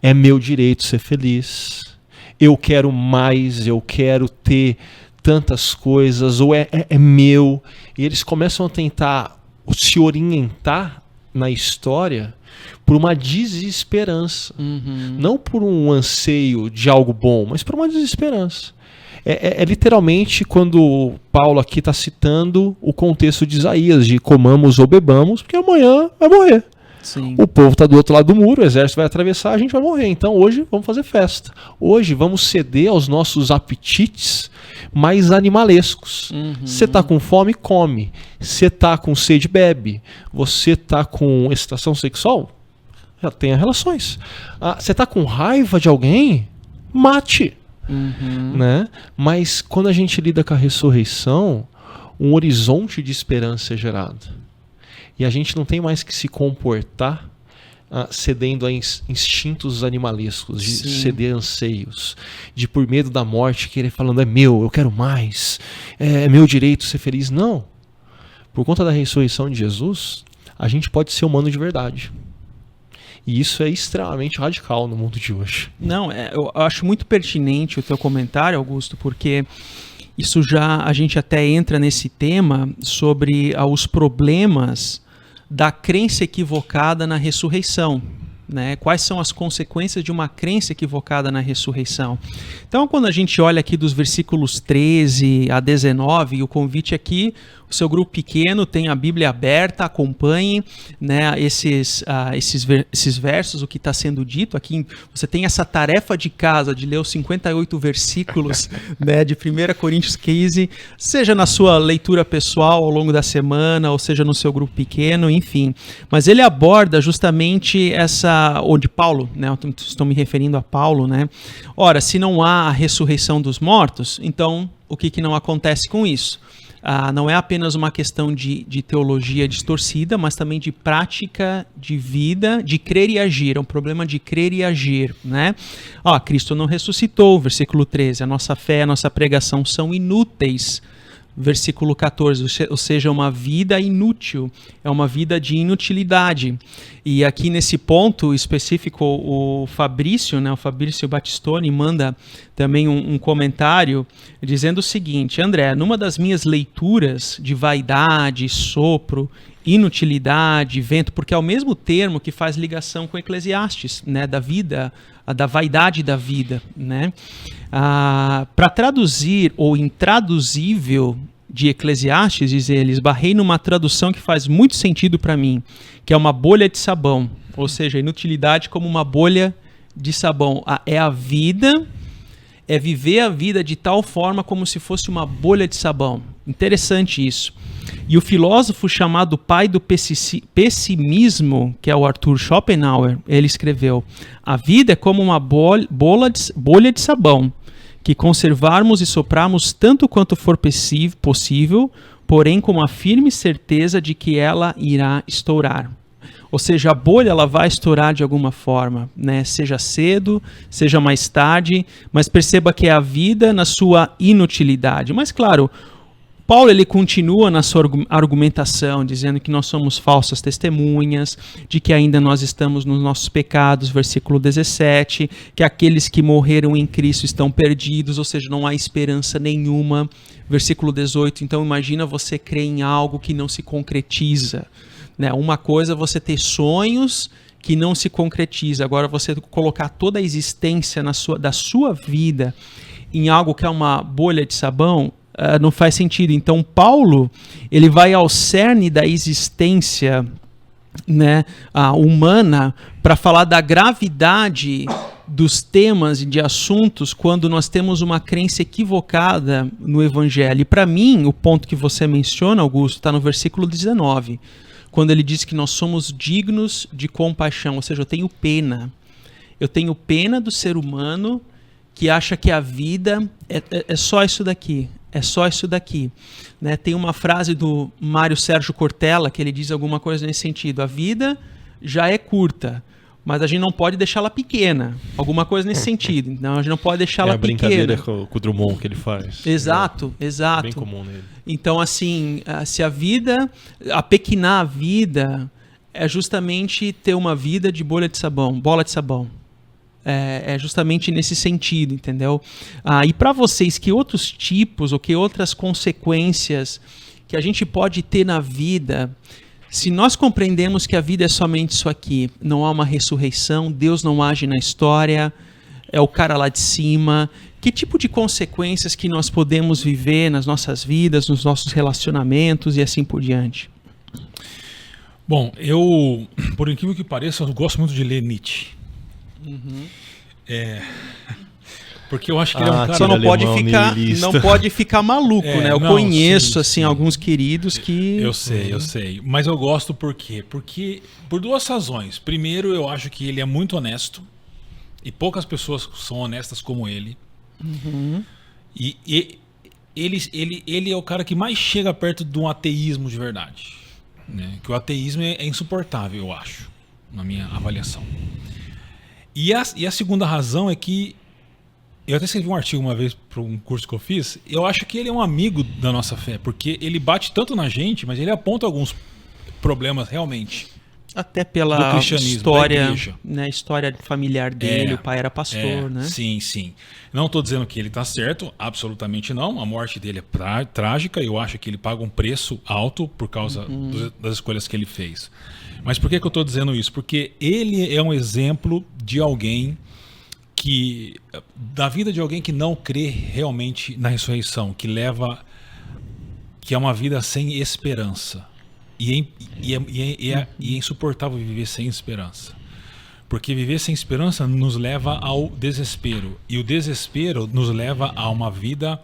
é meu direito ser feliz, eu quero mais, eu quero ter tantas coisas, ou é meu. E eles começam a tentar se orientar na história por uma desesperança. Não por um anseio de algo bom, mas por uma desesperança. É literalmente quando Paulo aqui está citando o contexto de Isaías, de comamos ou bebamos, porque amanhã vai morrer. Sim. O povo está do outro lado do muro, o exército vai atravessar, a gente vai morrer. Então hoje vamos fazer festa. Hoje vamos ceder aos nossos apetites mais animalescos. Você está com fome, come. Você está com sede, bebe. Você está com excitação sexual? Já tenha relações. Você está com raiva de alguém? Mate. Né? Mas quando a gente lida com a ressurreição, um horizonte de esperança é gerado. E a gente não tem mais que se comportar cedendo a instintos animalescos, de Sim. ceder a anseios, de por medo da morte querer falando é meu, eu quero mais, é meu direito ser feliz. Não. Por conta da ressurreição de Jesus, a gente pode ser humano de verdade. E isso é extremamente radical no mundo de hoje. Não, eu acho muito pertinente o teu comentário, Augusto, porque isso já, a gente até entra nesse tema sobre os problemas da crença equivocada na ressurreição. Né? Quais são as consequências de uma crença equivocada na ressurreição? Então, quando a gente olha aqui dos versículos 13 a 19, e o convite aqui, o seu grupo pequeno tem a Bíblia aberta, acompanhe, né, esses versos, o que está sendo dito aqui. Você tem essa tarefa de casa de ler os 58 versículos né, de 1 Coríntios 15, seja na sua leitura pessoal ao longo da semana, ou seja no seu grupo pequeno, enfim. Mas ele aborda justamente ou de Paulo, né, estou me referindo a Paulo, né? Ora, se não há a ressurreição dos mortos, então o que não acontece com isso? Não é apenas uma questão de teologia distorcida, mas também de prática de vida, de crer e agir. É um problema de crer e agir, né? Cristo não ressuscitou, versículo 13. A nossa fé, a nossa pregação são inúteis. Versículo 14, ou seja, uma vida inútil, é uma vida de inutilidade. E aqui nesse ponto específico, o Fabrício Battistoni, manda também um comentário dizendo o seguinte: André, numa das minhas leituras de vaidade, sopro, inutilidade, vento, porque é o mesmo termo que faz ligação com Eclesiastes, né, da vida, da vaidade da vida, né? Para traduzir o intraduzível de Eclesiastes, diz ele, esbarrei numa tradução que faz muito sentido para mim, que é uma bolha de sabão, ou seja, inutilidade como uma bolha de sabão. É a vida, é viver a vida de tal forma como se fosse uma bolha de sabão. Interessante isso. E o filósofo chamado pai do pessimismo, que é o Arthur Schopenhauer, ele escreveu: a vida é como uma bolha de sabão, que conservarmos e soprarmos tanto quanto for possível, porém com a firme certeza de que ela irá estourar. Ou seja, a bolha ela vai estourar de alguma forma, né? Seja cedo, seja mais tarde, mas perceba que é a vida na sua inutilidade. Mas claro, Paulo ele continua na sua argumentação, dizendo que nós somos falsas testemunhas, de que ainda nós estamos nos nossos pecados, versículo 17, que aqueles que morreram em Cristo estão perdidos, ou seja, não há esperança nenhuma, versículo 18. Então imagina você crer em algo que não se concretiza, né? Uma coisa é você ter sonhos que não se concretiza, agora você colocar toda a existência da sua vida em algo que é uma bolha de sabão, não faz sentido. Então Paulo ele vai ao cerne da existência, né, humana, para falar da gravidade dos temas e de assuntos quando nós temos uma crença equivocada no Evangelho. E para mim, o ponto que você menciona, Augusto, está no versículo 19, quando ele diz que nós somos dignos de compaixão, ou seja, eu tenho pena do ser humano que acha que a vida é só isso daqui. É só isso daqui. Né? Tem uma frase do Mário Sérgio Cortella que ele diz alguma coisa nesse sentido. A vida já é curta, mas a gente não pode deixá-la pequena. Alguma coisa nesse sentido. Então, a gente não pode deixá-la pequena. É a brincadeira com o Drummond que ele faz. Exato, exato. Bem comum nele. Então, assim, se apequenar a vida é justamente ter uma vida de bola de sabão. É justamente nesse sentido, entendeu? E para vocês, que outros tipos ou que outras consequências que a gente pode ter na vida, se nós compreendemos que a vida é somente isso aqui, não há uma ressurreição, Deus não age na história, é o cara lá de cima, que tipo de consequências que nós podemos viver nas nossas vidas, nos nossos relacionamentos e assim por diante? Bom, por incrível que pareça, eu gosto muito de ler Nietzsche. Uhum. Porque eu acho que ele é um cara... Só não pode ficar maluco, né? Eu conheço, sim, assim, sim, alguns queridos que... Eu sei. Mas eu gosto por quê? Porque por duas razões. Primeiro, eu acho que ele é muito honesto. E poucas pessoas são honestas como ele. Uhum. E ele é o cara que mais chega perto de um ateísmo de verdade. Né? Que o ateísmo é insuportável, eu acho. na minha avaliação. E a segunda razão é que eu até escrevi um artigo uma vez para um curso que eu fiz. Eu acho que ele é um amigo da nossa fé, porque ele bate tanto na gente, mas ele aponta alguns problemas realmente. Até pela história, né, história familiar dele, o pai era pastor, né? Sim, sim. Não estou dizendo que ele está certo, absolutamente não. A morte dele é trágica. Eu acho que ele paga um preço alto por causa das escolhas que ele fez. Mas por que eu estou dizendo isso? Porque ele é um exemplo de alguém da vida de alguém que não crê realmente na ressurreição, que é uma vida sem esperança. E é insuportável viver sem esperança. Porque viver sem esperança nos leva ao desespero. E o desespero nos leva a uma vida,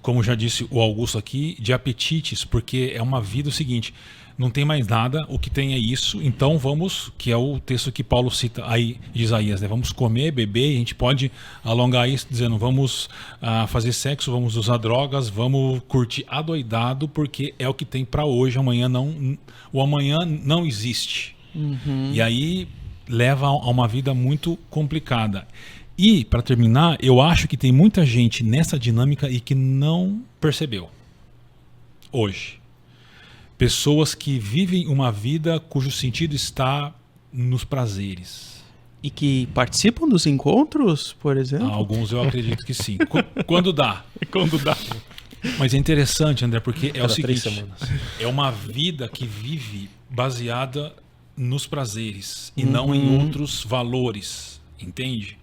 como já disse o Augusto aqui, de apetites. Porque é uma vida o seguinte: não tem mais nada, o que tem é isso, então vamos, que é o texto que Paulo cita aí de Isaías, né? Vamos comer, beber, e a gente pode alongar isso dizendo, vamos fazer sexo, vamos usar drogas, vamos curtir adoidado, porque é o que tem para hoje, o amanhã não existe. E aí leva a uma vida muito complicada. E, para terminar, eu acho que tem muita gente nessa dinâmica e que não percebeu hoje. Pessoas que vivem uma vida cujo sentido está nos prazeres. E que participam dos encontros, por exemplo? Alguns eu acredito que sim. Quando dá. Quando dá. Mas é interessante, André, porque é o seguinte: é uma vida que vive baseada nos prazeres e não em outros valores, entende?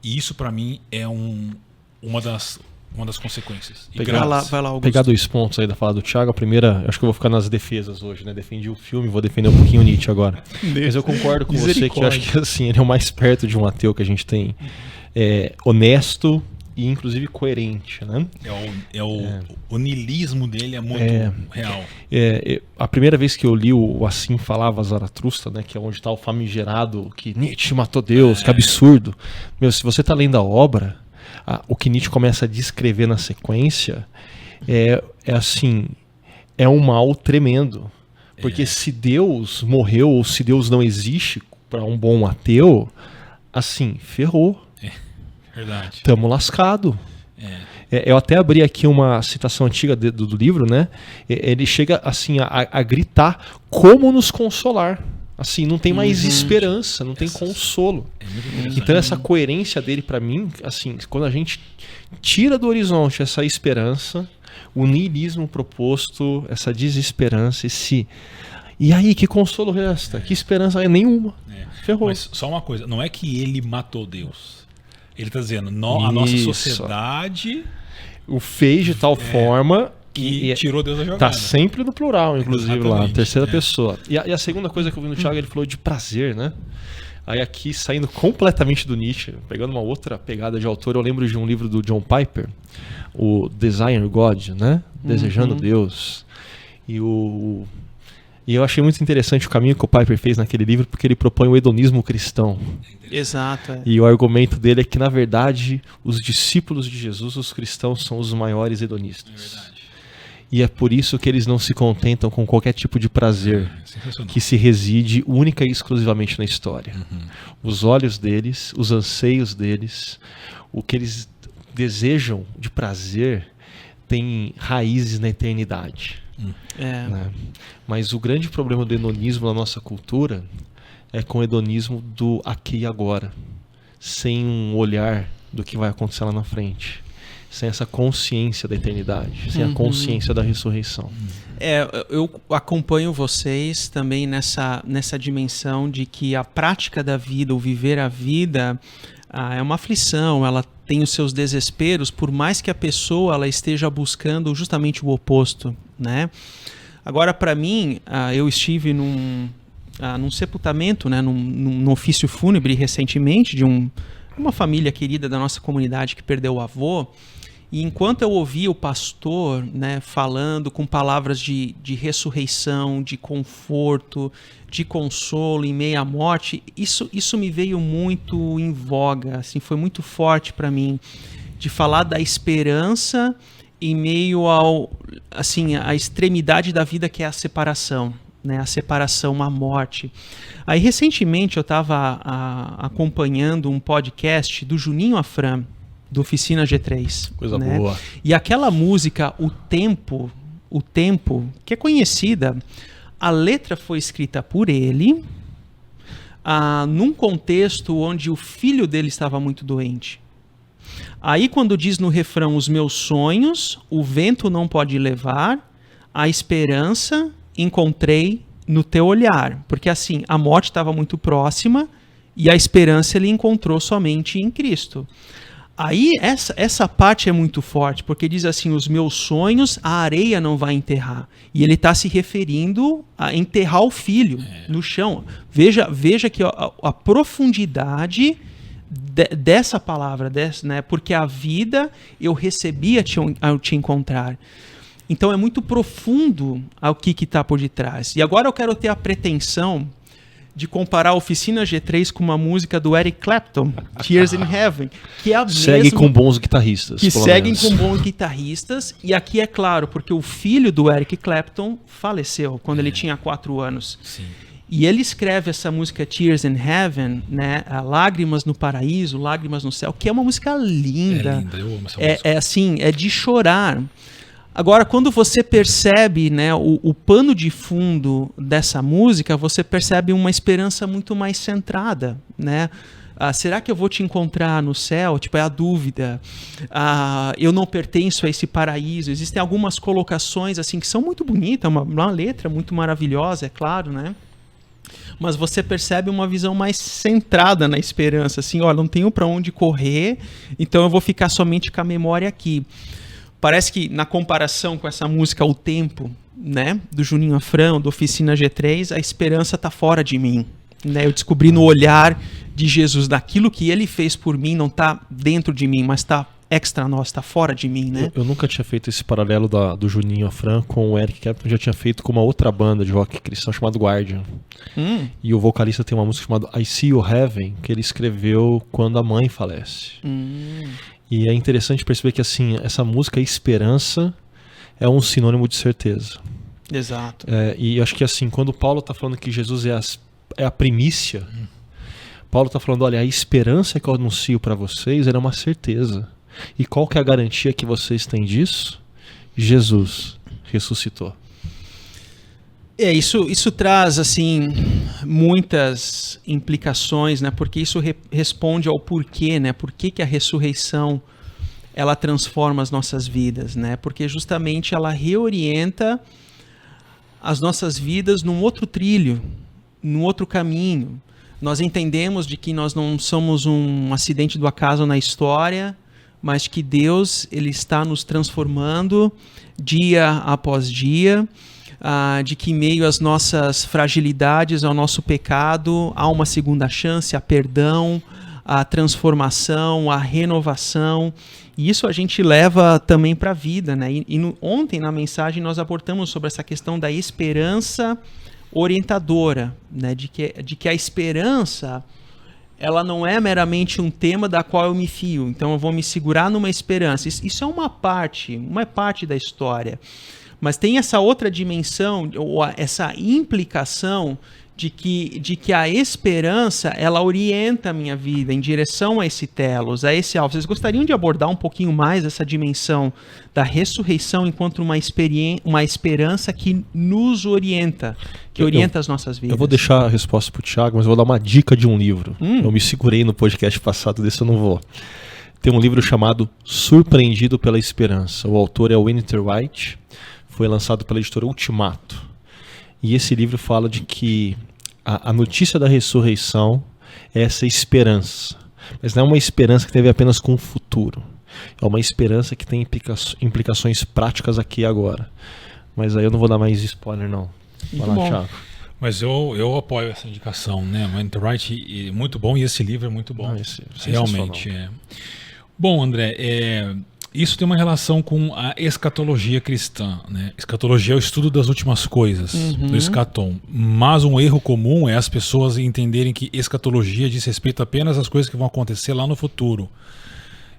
E isso para mim é uma das consequências. Vai lá, pegar 2 pontos aí da fala do Thiago. A primeira, acho que eu vou ficar nas defesas hoje, né? Defendi o filme, vou defender um pouquinho o Nietzsche agora. Mas eu concordo com você que eu acho que assim, ele é o mais perto de um ateu que a gente tem, honesto e inclusive coerente, né? O niilismo dele é muito real. A primeira vez que eu li o Assim Falava Zaratustra, né, que é onde está o famigerado que Nietzsche matou Deus, que absurdo. Meu, se você está lendo a obra, o que Nietzsche começa a descrever na sequência é um mal tremendo. Porque se Deus morreu ou se Deus não existe para um bom ateu, assim, ferrou. Verdade. Estamos lascados. Eu até abri aqui uma citação antiga do livro, né? Ele chega assim a gritar como nos consolar. Assim, não tem mais esperança, não tem consolo. Então essa coerência dele para mim, assim, quando a gente tira do horizonte essa esperança, o niilismo proposto, essa desesperança, e aí que consolo resta? Que esperança é? Nenhuma. Ferrou. Mas só uma coisa, não é que ele matou Deus. Ele está dizendo, a nossa sociedade o fez de tal forma que tirou Deus da jogada. Tá sempre no plural, inclusive. Exatamente, lá, terceira pessoa. E a segunda coisa que eu vi no Thiago, ele falou de prazer, né? Aí aqui, saindo completamente do Nietzsche, pegando uma outra pegada de autor, eu lembro de um livro do John Piper, o Desire God, né? Desejando Deus. E eu achei muito interessante o caminho que o Piper fez naquele livro, porque ele propõe o hedonismo cristão. Exato. E o argumento dele é que, na verdade, os discípulos de Jesus, os cristãos, são os maiores hedonistas. É verdade. E é por isso que eles não se contentam com qualquer tipo de prazer que se reside única e exclusivamente na história. Os olhos deles, os anseios deles, o que eles desejam de prazer tem raízes na eternidade. Né? Mas o grande problema do hedonismo na nossa cultura é com o hedonismo do aqui e agora, sem um olhar do que vai acontecer lá na frente, sem essa consciência da eternidade, sem a consciência da ressurreição. Eu acompanho vocês também nessa dimensão de que a prática da vida, o viver a vida, é uma aflição, ela tem os seus desesperos, por mais que a pessoa ela esteja buscando justamente o oposto, né? Agora, para mim, eu estive num sepultamento, né, num ofício fúnebre recentemente de uma família querida da nossa comunidade que perdeu o avô. E enquanto eu ouvia o pastor, né, falando com palavras de ressurreição, de conforto, de consolo em meio à morte, isso me veio muito em voga, assim, foi muito forte para mim, de falar da esperança em meio à extremidade da vida, que é a separação, né? A separação, a morte. Aí, recentemente, eu estava acompanhando um podcast do Juninho Afram, do Oficina G3. Coisa né? boa. E aquela música, O Tempo, que é conhecida, a letra foi escrita por ele, num contexto onde o filho dele estava muito doente. Aí quando diz no refrão, os meus sonhos, o vento não pode levar, a esperança encontrei no teu olhar. Porque assim, a morte estava muito próxima e a esperança ele encontrou somente em Cristo. Aí essa parte é muito forte, porque diz assim, os meus sonhos a areia não vai enterrar. E ele está se referindo a enterrar o filho no chão. Veja que a profundidade dessa palavra, né? Porque a vida eu recebi ao te encontrar. Então é muito profundo o que está por detrás. E agora eu quero ter a pretensão de comparar a Oficina G3 com uma música do Eric Clapton, Tears in Heaven, que é a Segue mesma, com bons guitarristas. que seguem menos. com bons guitarristas. E aqui é claro, porque o filho do Eric Clapton faleceu quando ele tinha 4 anos. Sim. E ele escreve essa música Tears in Heaven, né? Lágrimas no Paraíso, Lágrimas no Céu, que é uma música linda. É linda, eu amo essa música. É assim, é de chorar. Agora, quando você percebe, né, o pano de fundo dessa música, você percebe uma esperança muito mais centrada, né? Será que eu vou te encontrar no céu? Tipo, é a dúvida. Eu não pertenço a esse paraíso. Existem algumas colocações assim que são muito bonitas, uma letra muito maravilhosa, é claro, né? Mas você percebe uma visão mais centrada na esperança, assim, olha, não tenho para onde correr, então eu vou ficar somente com a memória aqui. Parece que na comparação com essa música O Tempo, né, do Juninho Afram, do Oficina G3, a esperança está fora de mim. Né? Eu descobri no olhar de Jesus, daquilo que ele fez por mim, não está dentro de mim, mas está extra nós, está fora de mim. Né? Eu nunca tinha feito esse paralelo do Juninho Afram com o Eric Clapton, já tinha feito com uma outra banda de rock cristão chamada Guardian. E o vocalista tem uma música chamada I See You Heaven, que ele escreveu quando a mãe falece. E é interessante perceber que assim, essa música Esperança é um sinônimo de certeza. Exato. E eu acho que assim, quando Paulo está falando que Jesus é a primícia, Paulo está falando, olha, a esperança que eu anuncio para vocês era uma certeza. E qual que é a garantia que vocês têm disso? Jesus ressuscitou. Isso traz assim muitas implicações, né? Porque isso responde ao porquê, né? Por que a ressurreição ela transforma as nossas vidas, né? Porque justamente ela reorienta as nossas vidas num outro trilho, num outro caminho. Nós entendemos de que nós não somos um acidente do acaso na história, mas que Deus ele está nos transformando dia após dia. De que em meio às nossas fragilidades, ao nosso pecado, há uma segunda chance, há perdão, a transformação, a renovação. E isso a gente leva também para a vida. Né? Ontem na mensagem nós abordamos sobre essa questão da esperança orientadora, né? de que a esperança ela não é meramente um tema da qual eu me fio. Então eu vou me segurar numa esperança. Isso é uma parte da história. Mas tem essa outra dimensão, ou essa implicação de que a esperança ela orienta a minha vida em direção a esse telos, a esse alvo. Vocês gostariam de abordar um pouquinho mais essa dimensão da ressurreição enquanto uma esperança que nos orienta, que orienta as nossas vidas? Eu vou deixar a resposta para o Thiago, mas eu vou dar uma dica de um livro. Eu me segurei no podcast passado, desse eu não vou. Tem um livro chamado Surpreendido pela Esperança. O autor é o Winter White. Foi lançado pela editora Ultimato. E esse livro fala de que a notícia da ressurreição é essa esperança. Mas não é uma esperança que tem a ver apenas com o futuro. É uma esperança que tem implicações práticas aqui e agora. Mas aí eu não vou dar mais spoiler, não. Vai lá, Thiago. Mas eu apoio essa indicação, né? O Winter White é muito bom e esse livro é muito bom. Realmente é. Bom, André, isso tem uma relação com a escatologia cristã, né? Escatologia é o estudo das últimas coisas, do escatom. Mas um erro comum é as pessoas entenderem que escatologia diz respeito apenas às coisas que vão acontecer lá no futuro.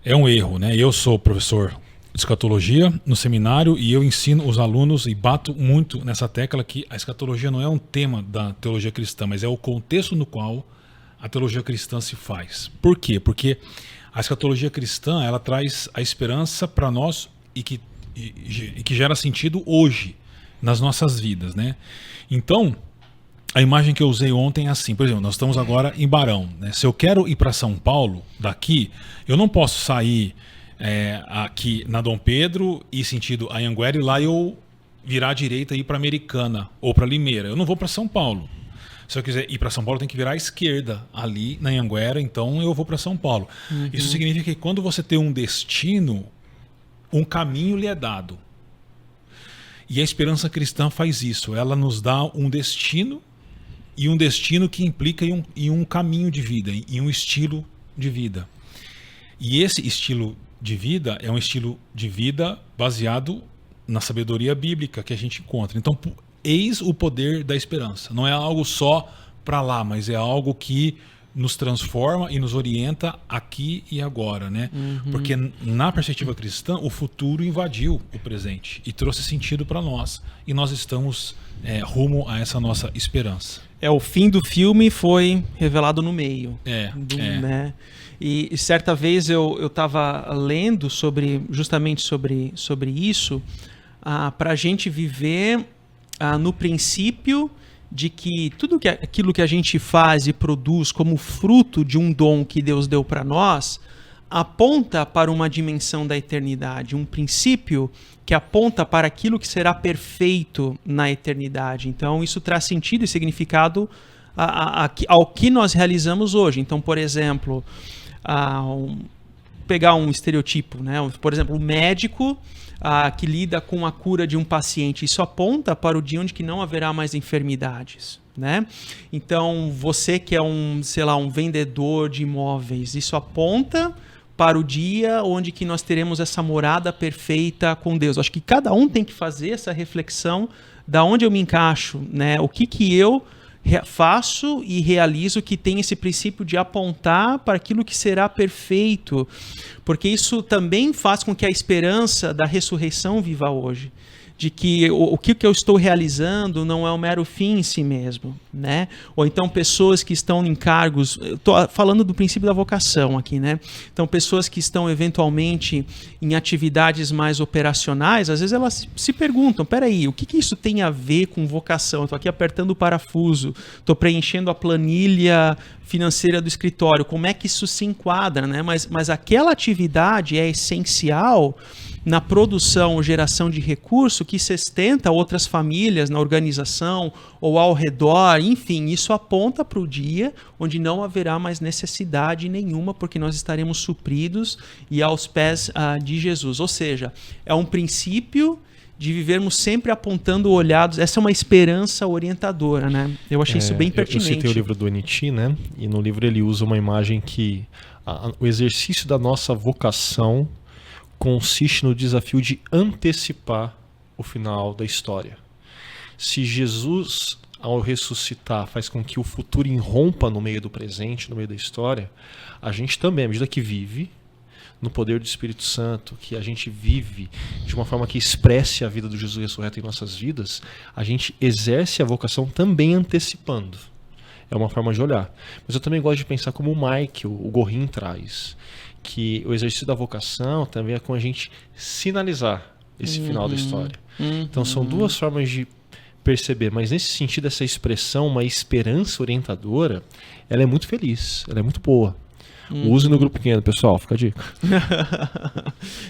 É um erro, né? Eu sou professor escatologia no seminário e eu ensino os alunos e bato muito nessa tecla que a escatologia não é um tema da teologia cristã, mas é o contexto no qual a teologia cristã se faz. Por quê? Porque a escatologia cristã, ela traz a esperança para nós e que gera sentido hoje nas nossas vidas, né? Então, a imagem que eu usei ontem é assim, por exemplo, nós estamos agora em Barão, né? Se eu quero ir para São Paulo daqui, eu não posso sair aqui na Dom Pedro e sentido Anhanguera e lá eu virar à direita e ir para Americana ou para Limeira. Eu não vou para São Paulo. Se eu quiser ir para São Paulo, eu tenho que virar à esquerda ali na Anhanguera, então eu vou para São Paulo. Uhum. Isso significa que quando você tem um destino, um caminho lhe é dado. E a esperança cristã faz isso. Ela nos dá um destino e um destino que implica em um caminho de vida, em um estilo de vida. E esse estilo de vida é um estilo de vida baseado na sabedoria bíblica que a gente encontra. Então, eis o poder da esperança. Não é algo só para lá, mas é algo que nos transforma e nos orienta aqui e agora, né? Uhum. Porque na perspectiva cristã, o futuro invadiu o presente e trouxe sentido para nós. E nós estamos rumo a essa nossa esperança. O fim do filme foi revelado no meio. Né? E certa vez eu estava lendo justamente sobre isso, para a gente viver no princípio de que aquilo que a gente faz e produz como fruto de um dom que Deus deu para nós aponta para uma dimensão da eternidade, um princípio que aponta para aquilo que será perfeito na eternidade. Então isso traz sentido e significado ao que nós realizamos hoje. Então, por exemplo, pegar um estereotipo, né? Por exemplo, o médico que lida com a cura de um paciente, isso aponta para o dia onde que não haverá mais enfermidades, né? Então, você que é um vendedor de imóveis, isso aponta para o dia onde que nós teremos essa morada perfeita com Deus. Acho que cada um tem que fazer essa reflexão da onde eu me encaixo, né? O que eu faço e realizo que tem esse princípio de apontar para aquilo que será perfeito, porque isso também faz com que a esperança da ressurreição viva hoje, de que o que eu estou realizando não é um mero fim em si mesmo, né? Ou então pessoas que estão em cargos, estou falando do princípio da vocação aqui, né? Então pessoas que estão eventualmente em atividades mais operacionais, às vezes elas se perguntam, peraí, o que isso tem a ver com vocação? Estou aqui apertando o parafuso, estou preenchendo a planilha financeira do escritório, como é que isso se enquadra, né? Mas aquela atividade é essencial na produção ou geração de recurso que sustenta outras famílias na organização ou ao redor, enfim, isso aponta para o dia onde não haverá mais necessidade nenhuma, porque nós estaremos supridos e aos pés de Jesus. Ou seja, é um princípio de vivermos sempre apontando olhados. Essa é uma esperança orientadora, né? Eu achei isso bem pertinente. Eu citei o livro do Nietzsche, né? E no livro ele usa uma imagem que o exercício da nossa vocação consiste no desafio de antecipar o final da história. Se Jesus, ao ressuscitar, faz com que o futuro irrompa no meio do presente, no meio da história, a gente também, à medida que vive no poder do Espírito Santo, que a gente vive de uma forma que expresse a vida do Jesus ressurreto em nossas vidas, a gente exerce a vocação também antecipando. É uma forma de olhar. Mas eu também gosto de pensar como o Mike, o Gorin, traz, que o exercício da vocação também é com a gente sinalizar esse final da história. Então são duas formas de perceber, mas nesse sentido essa expressão, uma esperança orientadora, ela é muito feliz, ela é muito boa. Use no grupo pequeno, pessoal, fica a dica.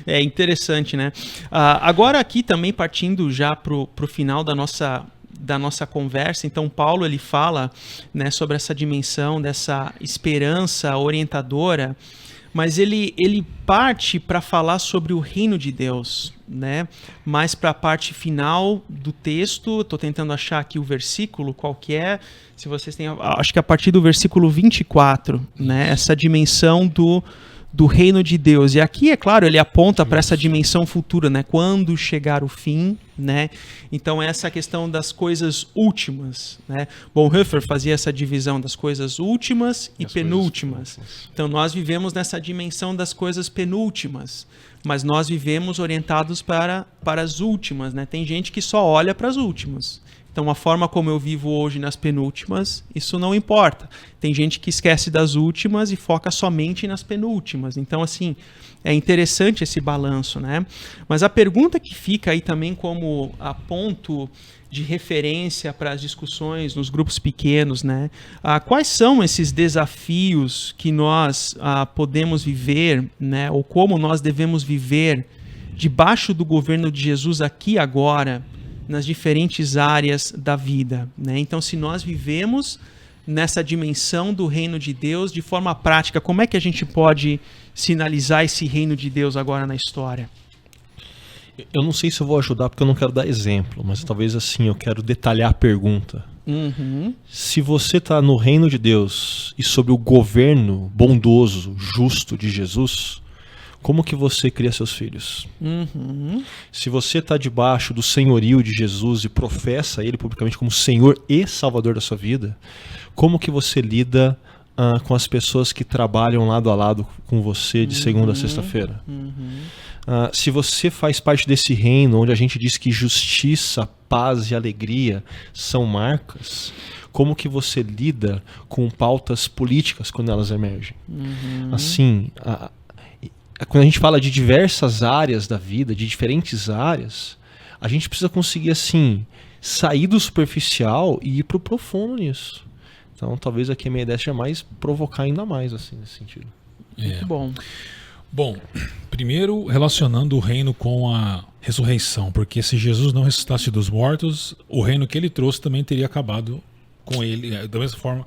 É interessante, né? Agora aqui também partindo já para o final da nossa conversa, então Paulo ele fala, né, sobre essa dimensão dessa esperança orientadora, mas ele parte para falar sobre o reino de Deus, né? Mais para a parte final do texto. Estou tentando achar aqui o versículo, qual que é. Se vocês têm, acho que a partir do versículo 24, né? Essa dimensão do reino de Deus. E aqui, é claro, ele aponta para essa dimensão futura, né? Quando chegar o fim, né? Então, essa questão das coisas últimas, né? Bonhoeffer fazia essa divisão das coisas últimas e penúltimas. Então, nós vivemos nessa dimensão das coisas penúltimas, mas nós vivemos orientados para as últimas, né? Tem gente que só olha para as últimas. Então, a forma como eu vivo hoje nas penúltimas, isso não importa. Tem gente que esquece das últimas e foca somente nas penúltimas. Então, assim, é interessante esse balanço, né? Mas a pergunta que fica aí também como a ponto de referência para as discussões nos grupos pequenos, né? Quais são esses desafios que nós podemos viver, né? Ou como nós devemos viver debaixo do governo de Jesus aqui agora, nas diferentes áreas da vida, né? Então, se nós vivemos nessa dimensão do reino de Deus de forma prática, como é que a gente pode sinalizar esse reino de Deus agora na história? Eu não sei se eu vou ajudar porque eu não quero dar exemplo, mas talvez assim eu quero detalhar a pergunta. Se você está no reino de Deus e sob o governo bondoso, justo de Jesus, como que você cria seus filhos? Se você está debaixo do senhorio de Jesus e professa Ele publicamente como Senhor e Salvador da sua vida, como que você lida com as pessoas que trabalham lado a lado com você de segunda a sexta-feira? Se você faz parte desse reino onde a gente diz que justiça, paz e alegria são marcas, como que você lida com pautas políticas quando elas emergem? Assim, quando a gente fala de diversas áreas da vida, de diferentes áreas, a gente precisa conseguir, assim, sair do superficial e ir para o profundo nisso. Então, talvez aqui a minha ideia seja mais provocar ainda mais, assim, nesse sentido. Muito bom. Bom, primeiro relacionando o reino com a ressurreição, porque se Jesus não ressuscitasse dos mortos, o reino que ele trouxe também teria acabado com ele, da mesma forma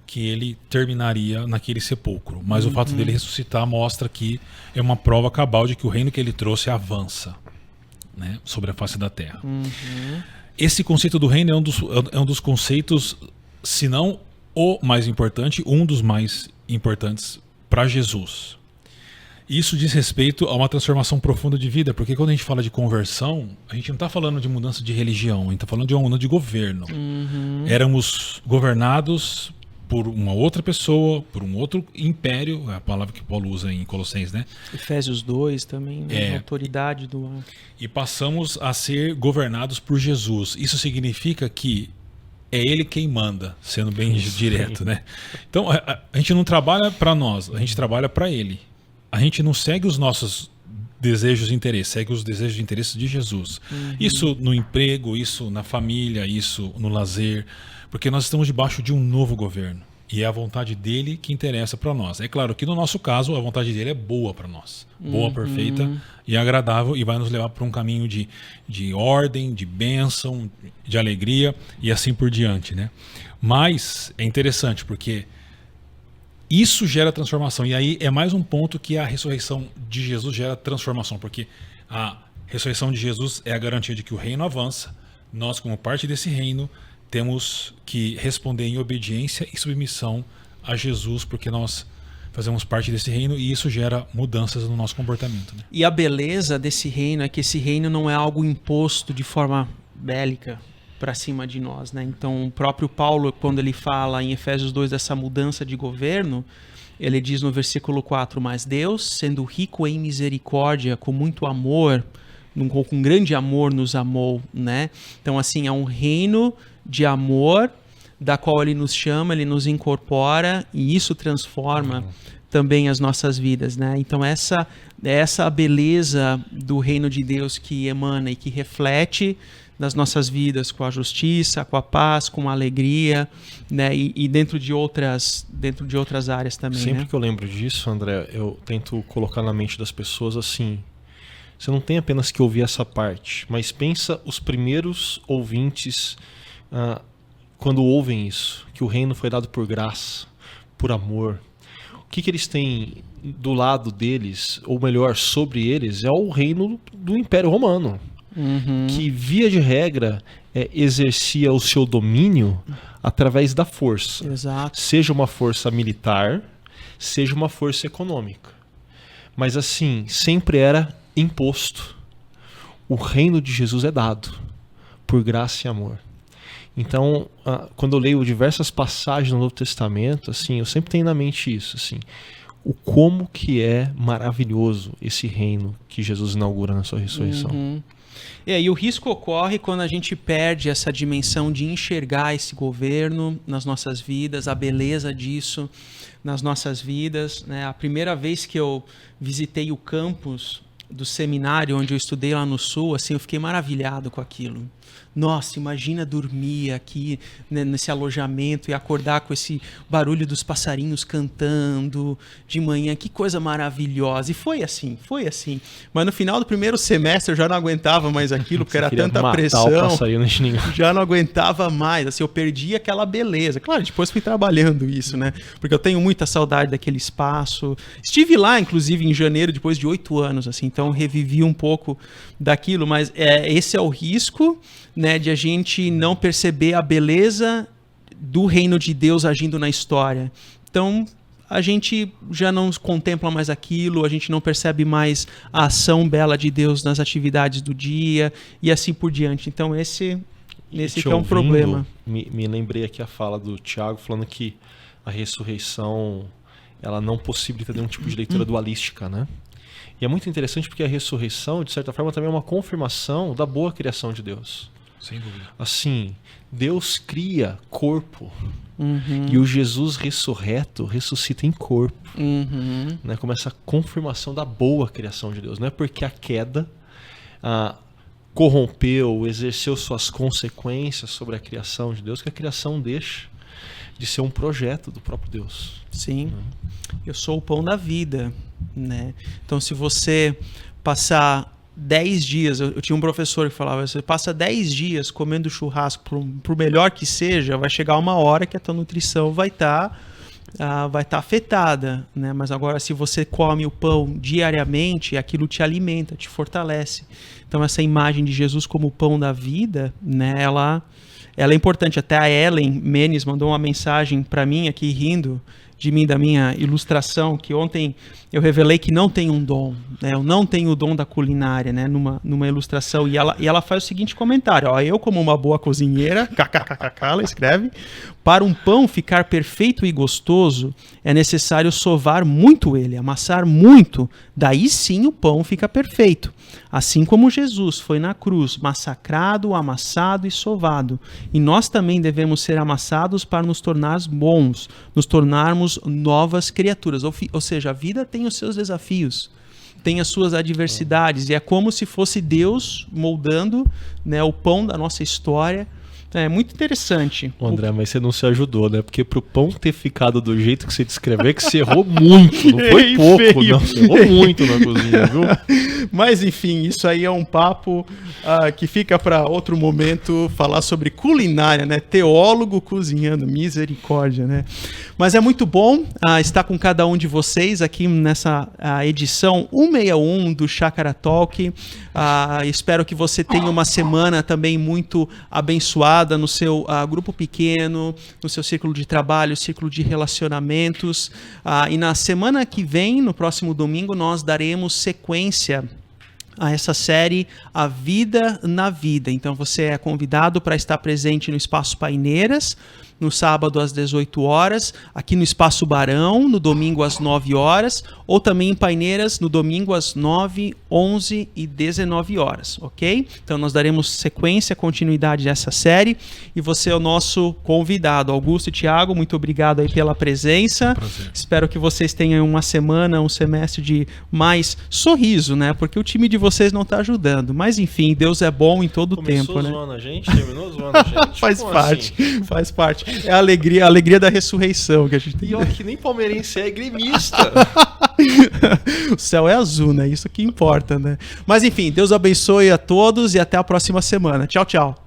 que ele terminaria naquele sepulcro. Mas o fato dele ressuscitar mostra que é uma prova cabal de que o reino que ele trouxe avança, né, sobre a face da terra. Esse conceito do reino é um dos conceitos, se não o mais importante, um dos mais importantes para Jesus. Isso diz respeito a uma transformação profunda de vida, porque quando a gente fala de conversão, a gente não está falando de mudança de religião, a gente está falando de uma mudança de governo. Éramos governados por uma outra pessoa, por um outro império, é a palavra que Paulo usa em Colossenses, né? Efésios 2 também, né? Autoridade do... E passamos a ser governados por Jesus. Isso significa que é Ele quem manda, sendo bem direto, né? Então, a gente não trabalha para nós, a gente trabalha para Ele. A gente não segue os nossos desejos e interesses, segue os desejos e interesses de Jesus. Isso no emprego, isso na família, isso no lazer, porque nós estamos debaixo de um novo governo e é a vontade dele que interessa para nós. É claro que no nosso caso a vontade dele é boa para nós, boa, perfeita e agradável, e vai nos levar para um caminho de ordem, de bênção, de alegria e assim por diante, né? Mas é interessante porque isso gera transformação. E aí é mais um ponto que a ressurreição de Jesus gera transformação, porque a ressurreição de Jesus é a garantia de que o reino avança. Nós, como parte desse reino, temos que responder em obediência e submissão a Jesus, porque nós fazemos parte desse reino e isso gera mudanças no nosso comportamento, né? E a beleza desse reino é que esse reino não é algo imposto de forma bélica para cima de nós, né? Então, o próprio Paulo, quando ele fala em Efésios 2 dessa mudança de governo, ele diz no versículo 4, mas Deus, sendo rico em misericórdia, com muito amor, com grande amor nos amou, né? Então, assim, é um reino de amor da qual ele nos chama, ele nos incorpora e isso transforma também as nossas vidas, né? Então, essa é a beleza do reino de Deus que emana e que reflete nas nossas vidas com a justiça, com a paz, com a alegria, né? E dentro de outras áreas também. Sempre, né? que eu lembro disso, André, eu tento colocar na mente das pessoas assim, você não tem apenas que ouvir essa parte, mas pensa os primeiros ouvintes quando ouvem isso, que o reino foi dado por graça, por amor. O que eles têm do lado deles, ou melhor, sobre eles, é o reino do Império Romano. Que, via de regra, exercia o seu domínio através da força. Exato. Seja uma força militar, seja uma força econômica. Mas assim, sempre era imposto. O reino de Jesus é dado por graça e amor. Então, quando eu leio diversas passagens no Novo Testamento, assim, eu sempre tenho na mente isso, assim, o como que é maravilhoso esse reino que Jesus inaugura na sua ressurreição. E o risco ocorre quando a gente perde essa dimensão de enxergar esse governo nas nossas vidas, a beleza disso nas nossas vidas, né? A primeira vez que eu visitei o campus do seminário onde eu estudei lá no Sul, assim, eu fiquei maravilhado com aquilo. Nossa, imagina dormir aqui, né, nesse alojamento e acordar com esse barulho dos passarinhos cantando de manhã, que coisa maravilhosa. E foi assim. Mas no final do primeiro semestre eu já não aguentava mais aquilo, porque era tanta pressão, já não aguentava mais, assim, eu perdi aquela beleza. Claro, depois fui trabalhando isso, né? Porque eu tenho muita saudade daquele espaço. Estive lá, inclusive, em janeiro, depois de 8 anos, assim, então revivi um pouco daquilo, mas esse é o risco, né, de a gente não perceber a beleza do reino de Deus agindo na história. Então, a gente já não contempla mais aquilo, a gente não percebe mais a ação bela de Deus nas atividades do dia e assim por diante. Então, esse que é um problema. Me lembrei aqui a fala do Tiago falando que a ressurreição ela não possibilita nenhum tipo de leitura dualística, né? E é muito interessante porque a ressurreição, de certa forma, também é uma confirmação da boa criação de Deus. Sem dúvida. Assim, Deus cria corpo e o Jesus ressurreto ressuscita em corpo. Né? Como essa confirmação da boa criação de Deus. Não é porque a queda corrompeu, exerceu suas consequências sobre a criação de Deus que a criação deixa de ser um projeto do próprio Deus. Sim, eu sou o pão da vida, né? Então, se você passar 10 dias, eu tinha um professor que falava, você passa 10 dias comendo churrasco, por melhor que seja, vai chegar uma hora que a tua nutrição vai estar afetada, né? Mas agora, se você come o pão diariamente, aquilo te alimenta, te fortalece. Então, essa imagem de Jesus como o pão da vida, né? Ela é importante. Até a Ellen Menes mandou uma mensagem para mim aqui, rindo de mim, da minha ilustração, que ontem eu revelei que não tenho um dom, né? Eu não tenho o dom da culinária, né? Numa ilustração, e ela faz o seguinte comentário, ó, eu como uma boa cozinheira, ela escreve, para um pão ficar perfeito e gostoso, é necessário sovar muito ele, amassar muito, daí sim o pão fica perfeito. Assim como Jesus foi na cruz, massacrado, amassado e sovado. E nós também devemos ser amassados para nos tornarmos bons, nos tornarmos novas criaturas. Ou seja, a vida tem os seus desafios, tem as suas adversidades, e é como se fosse Deus moldando, né, o pão da nossa história. É muito interessante. André, mas você não se ajudou, né? Porque pro pão ter ficado do jeito que você descreveu, é que você errou muito, não foi pouco, feio. Não. Você errou muito na cozinha, viu? Mas enfim, isso aí é um papo que fica para outro momento, falar sobre culinária, né? Teólogo cozinhando, misericórdia, né? Mas é muito bom estar com cada um de vocês aqui nessa edição 161 do Chácara Talk. Espero que você tenha uma semana também muito abençoada no seu grupo pequeno, no seu círculo de trabalho, círculo de relacionamentos. E na semana que vem, no próximo domingo, nós daremos sequência a essa série A Vida na Vida. Então você é convidado para estar presente no Espaço Paineiras, no sábado às 18 horas, aqui no Espaço Barão, no domingo às 9 horas, ou também em Paineiras, no domingo às 9, 11 e 19 horas, ok? Então nós daremos sequência, continuidade dessa série, e você é o nosso convidado. Augusto e Thiago, muito obrigado aí pela presença. Prazer. Espero que vocês tenham uma semana, um semestre de mais sorriso, né? Porque o time de vocês não está ajudando. Mas enfim, Deus é bom em todo o tempo, né? Zoando a gente, terminou zoando a gente. Faz parte. É a alegria da ressurreição que a gente tem. E olha que nem palmeirense é gremista. O céu é azul, né? Isso que importa, né? Mas enfim, Deus abençoe a todos e até a próxima semana. Tchau, tchau.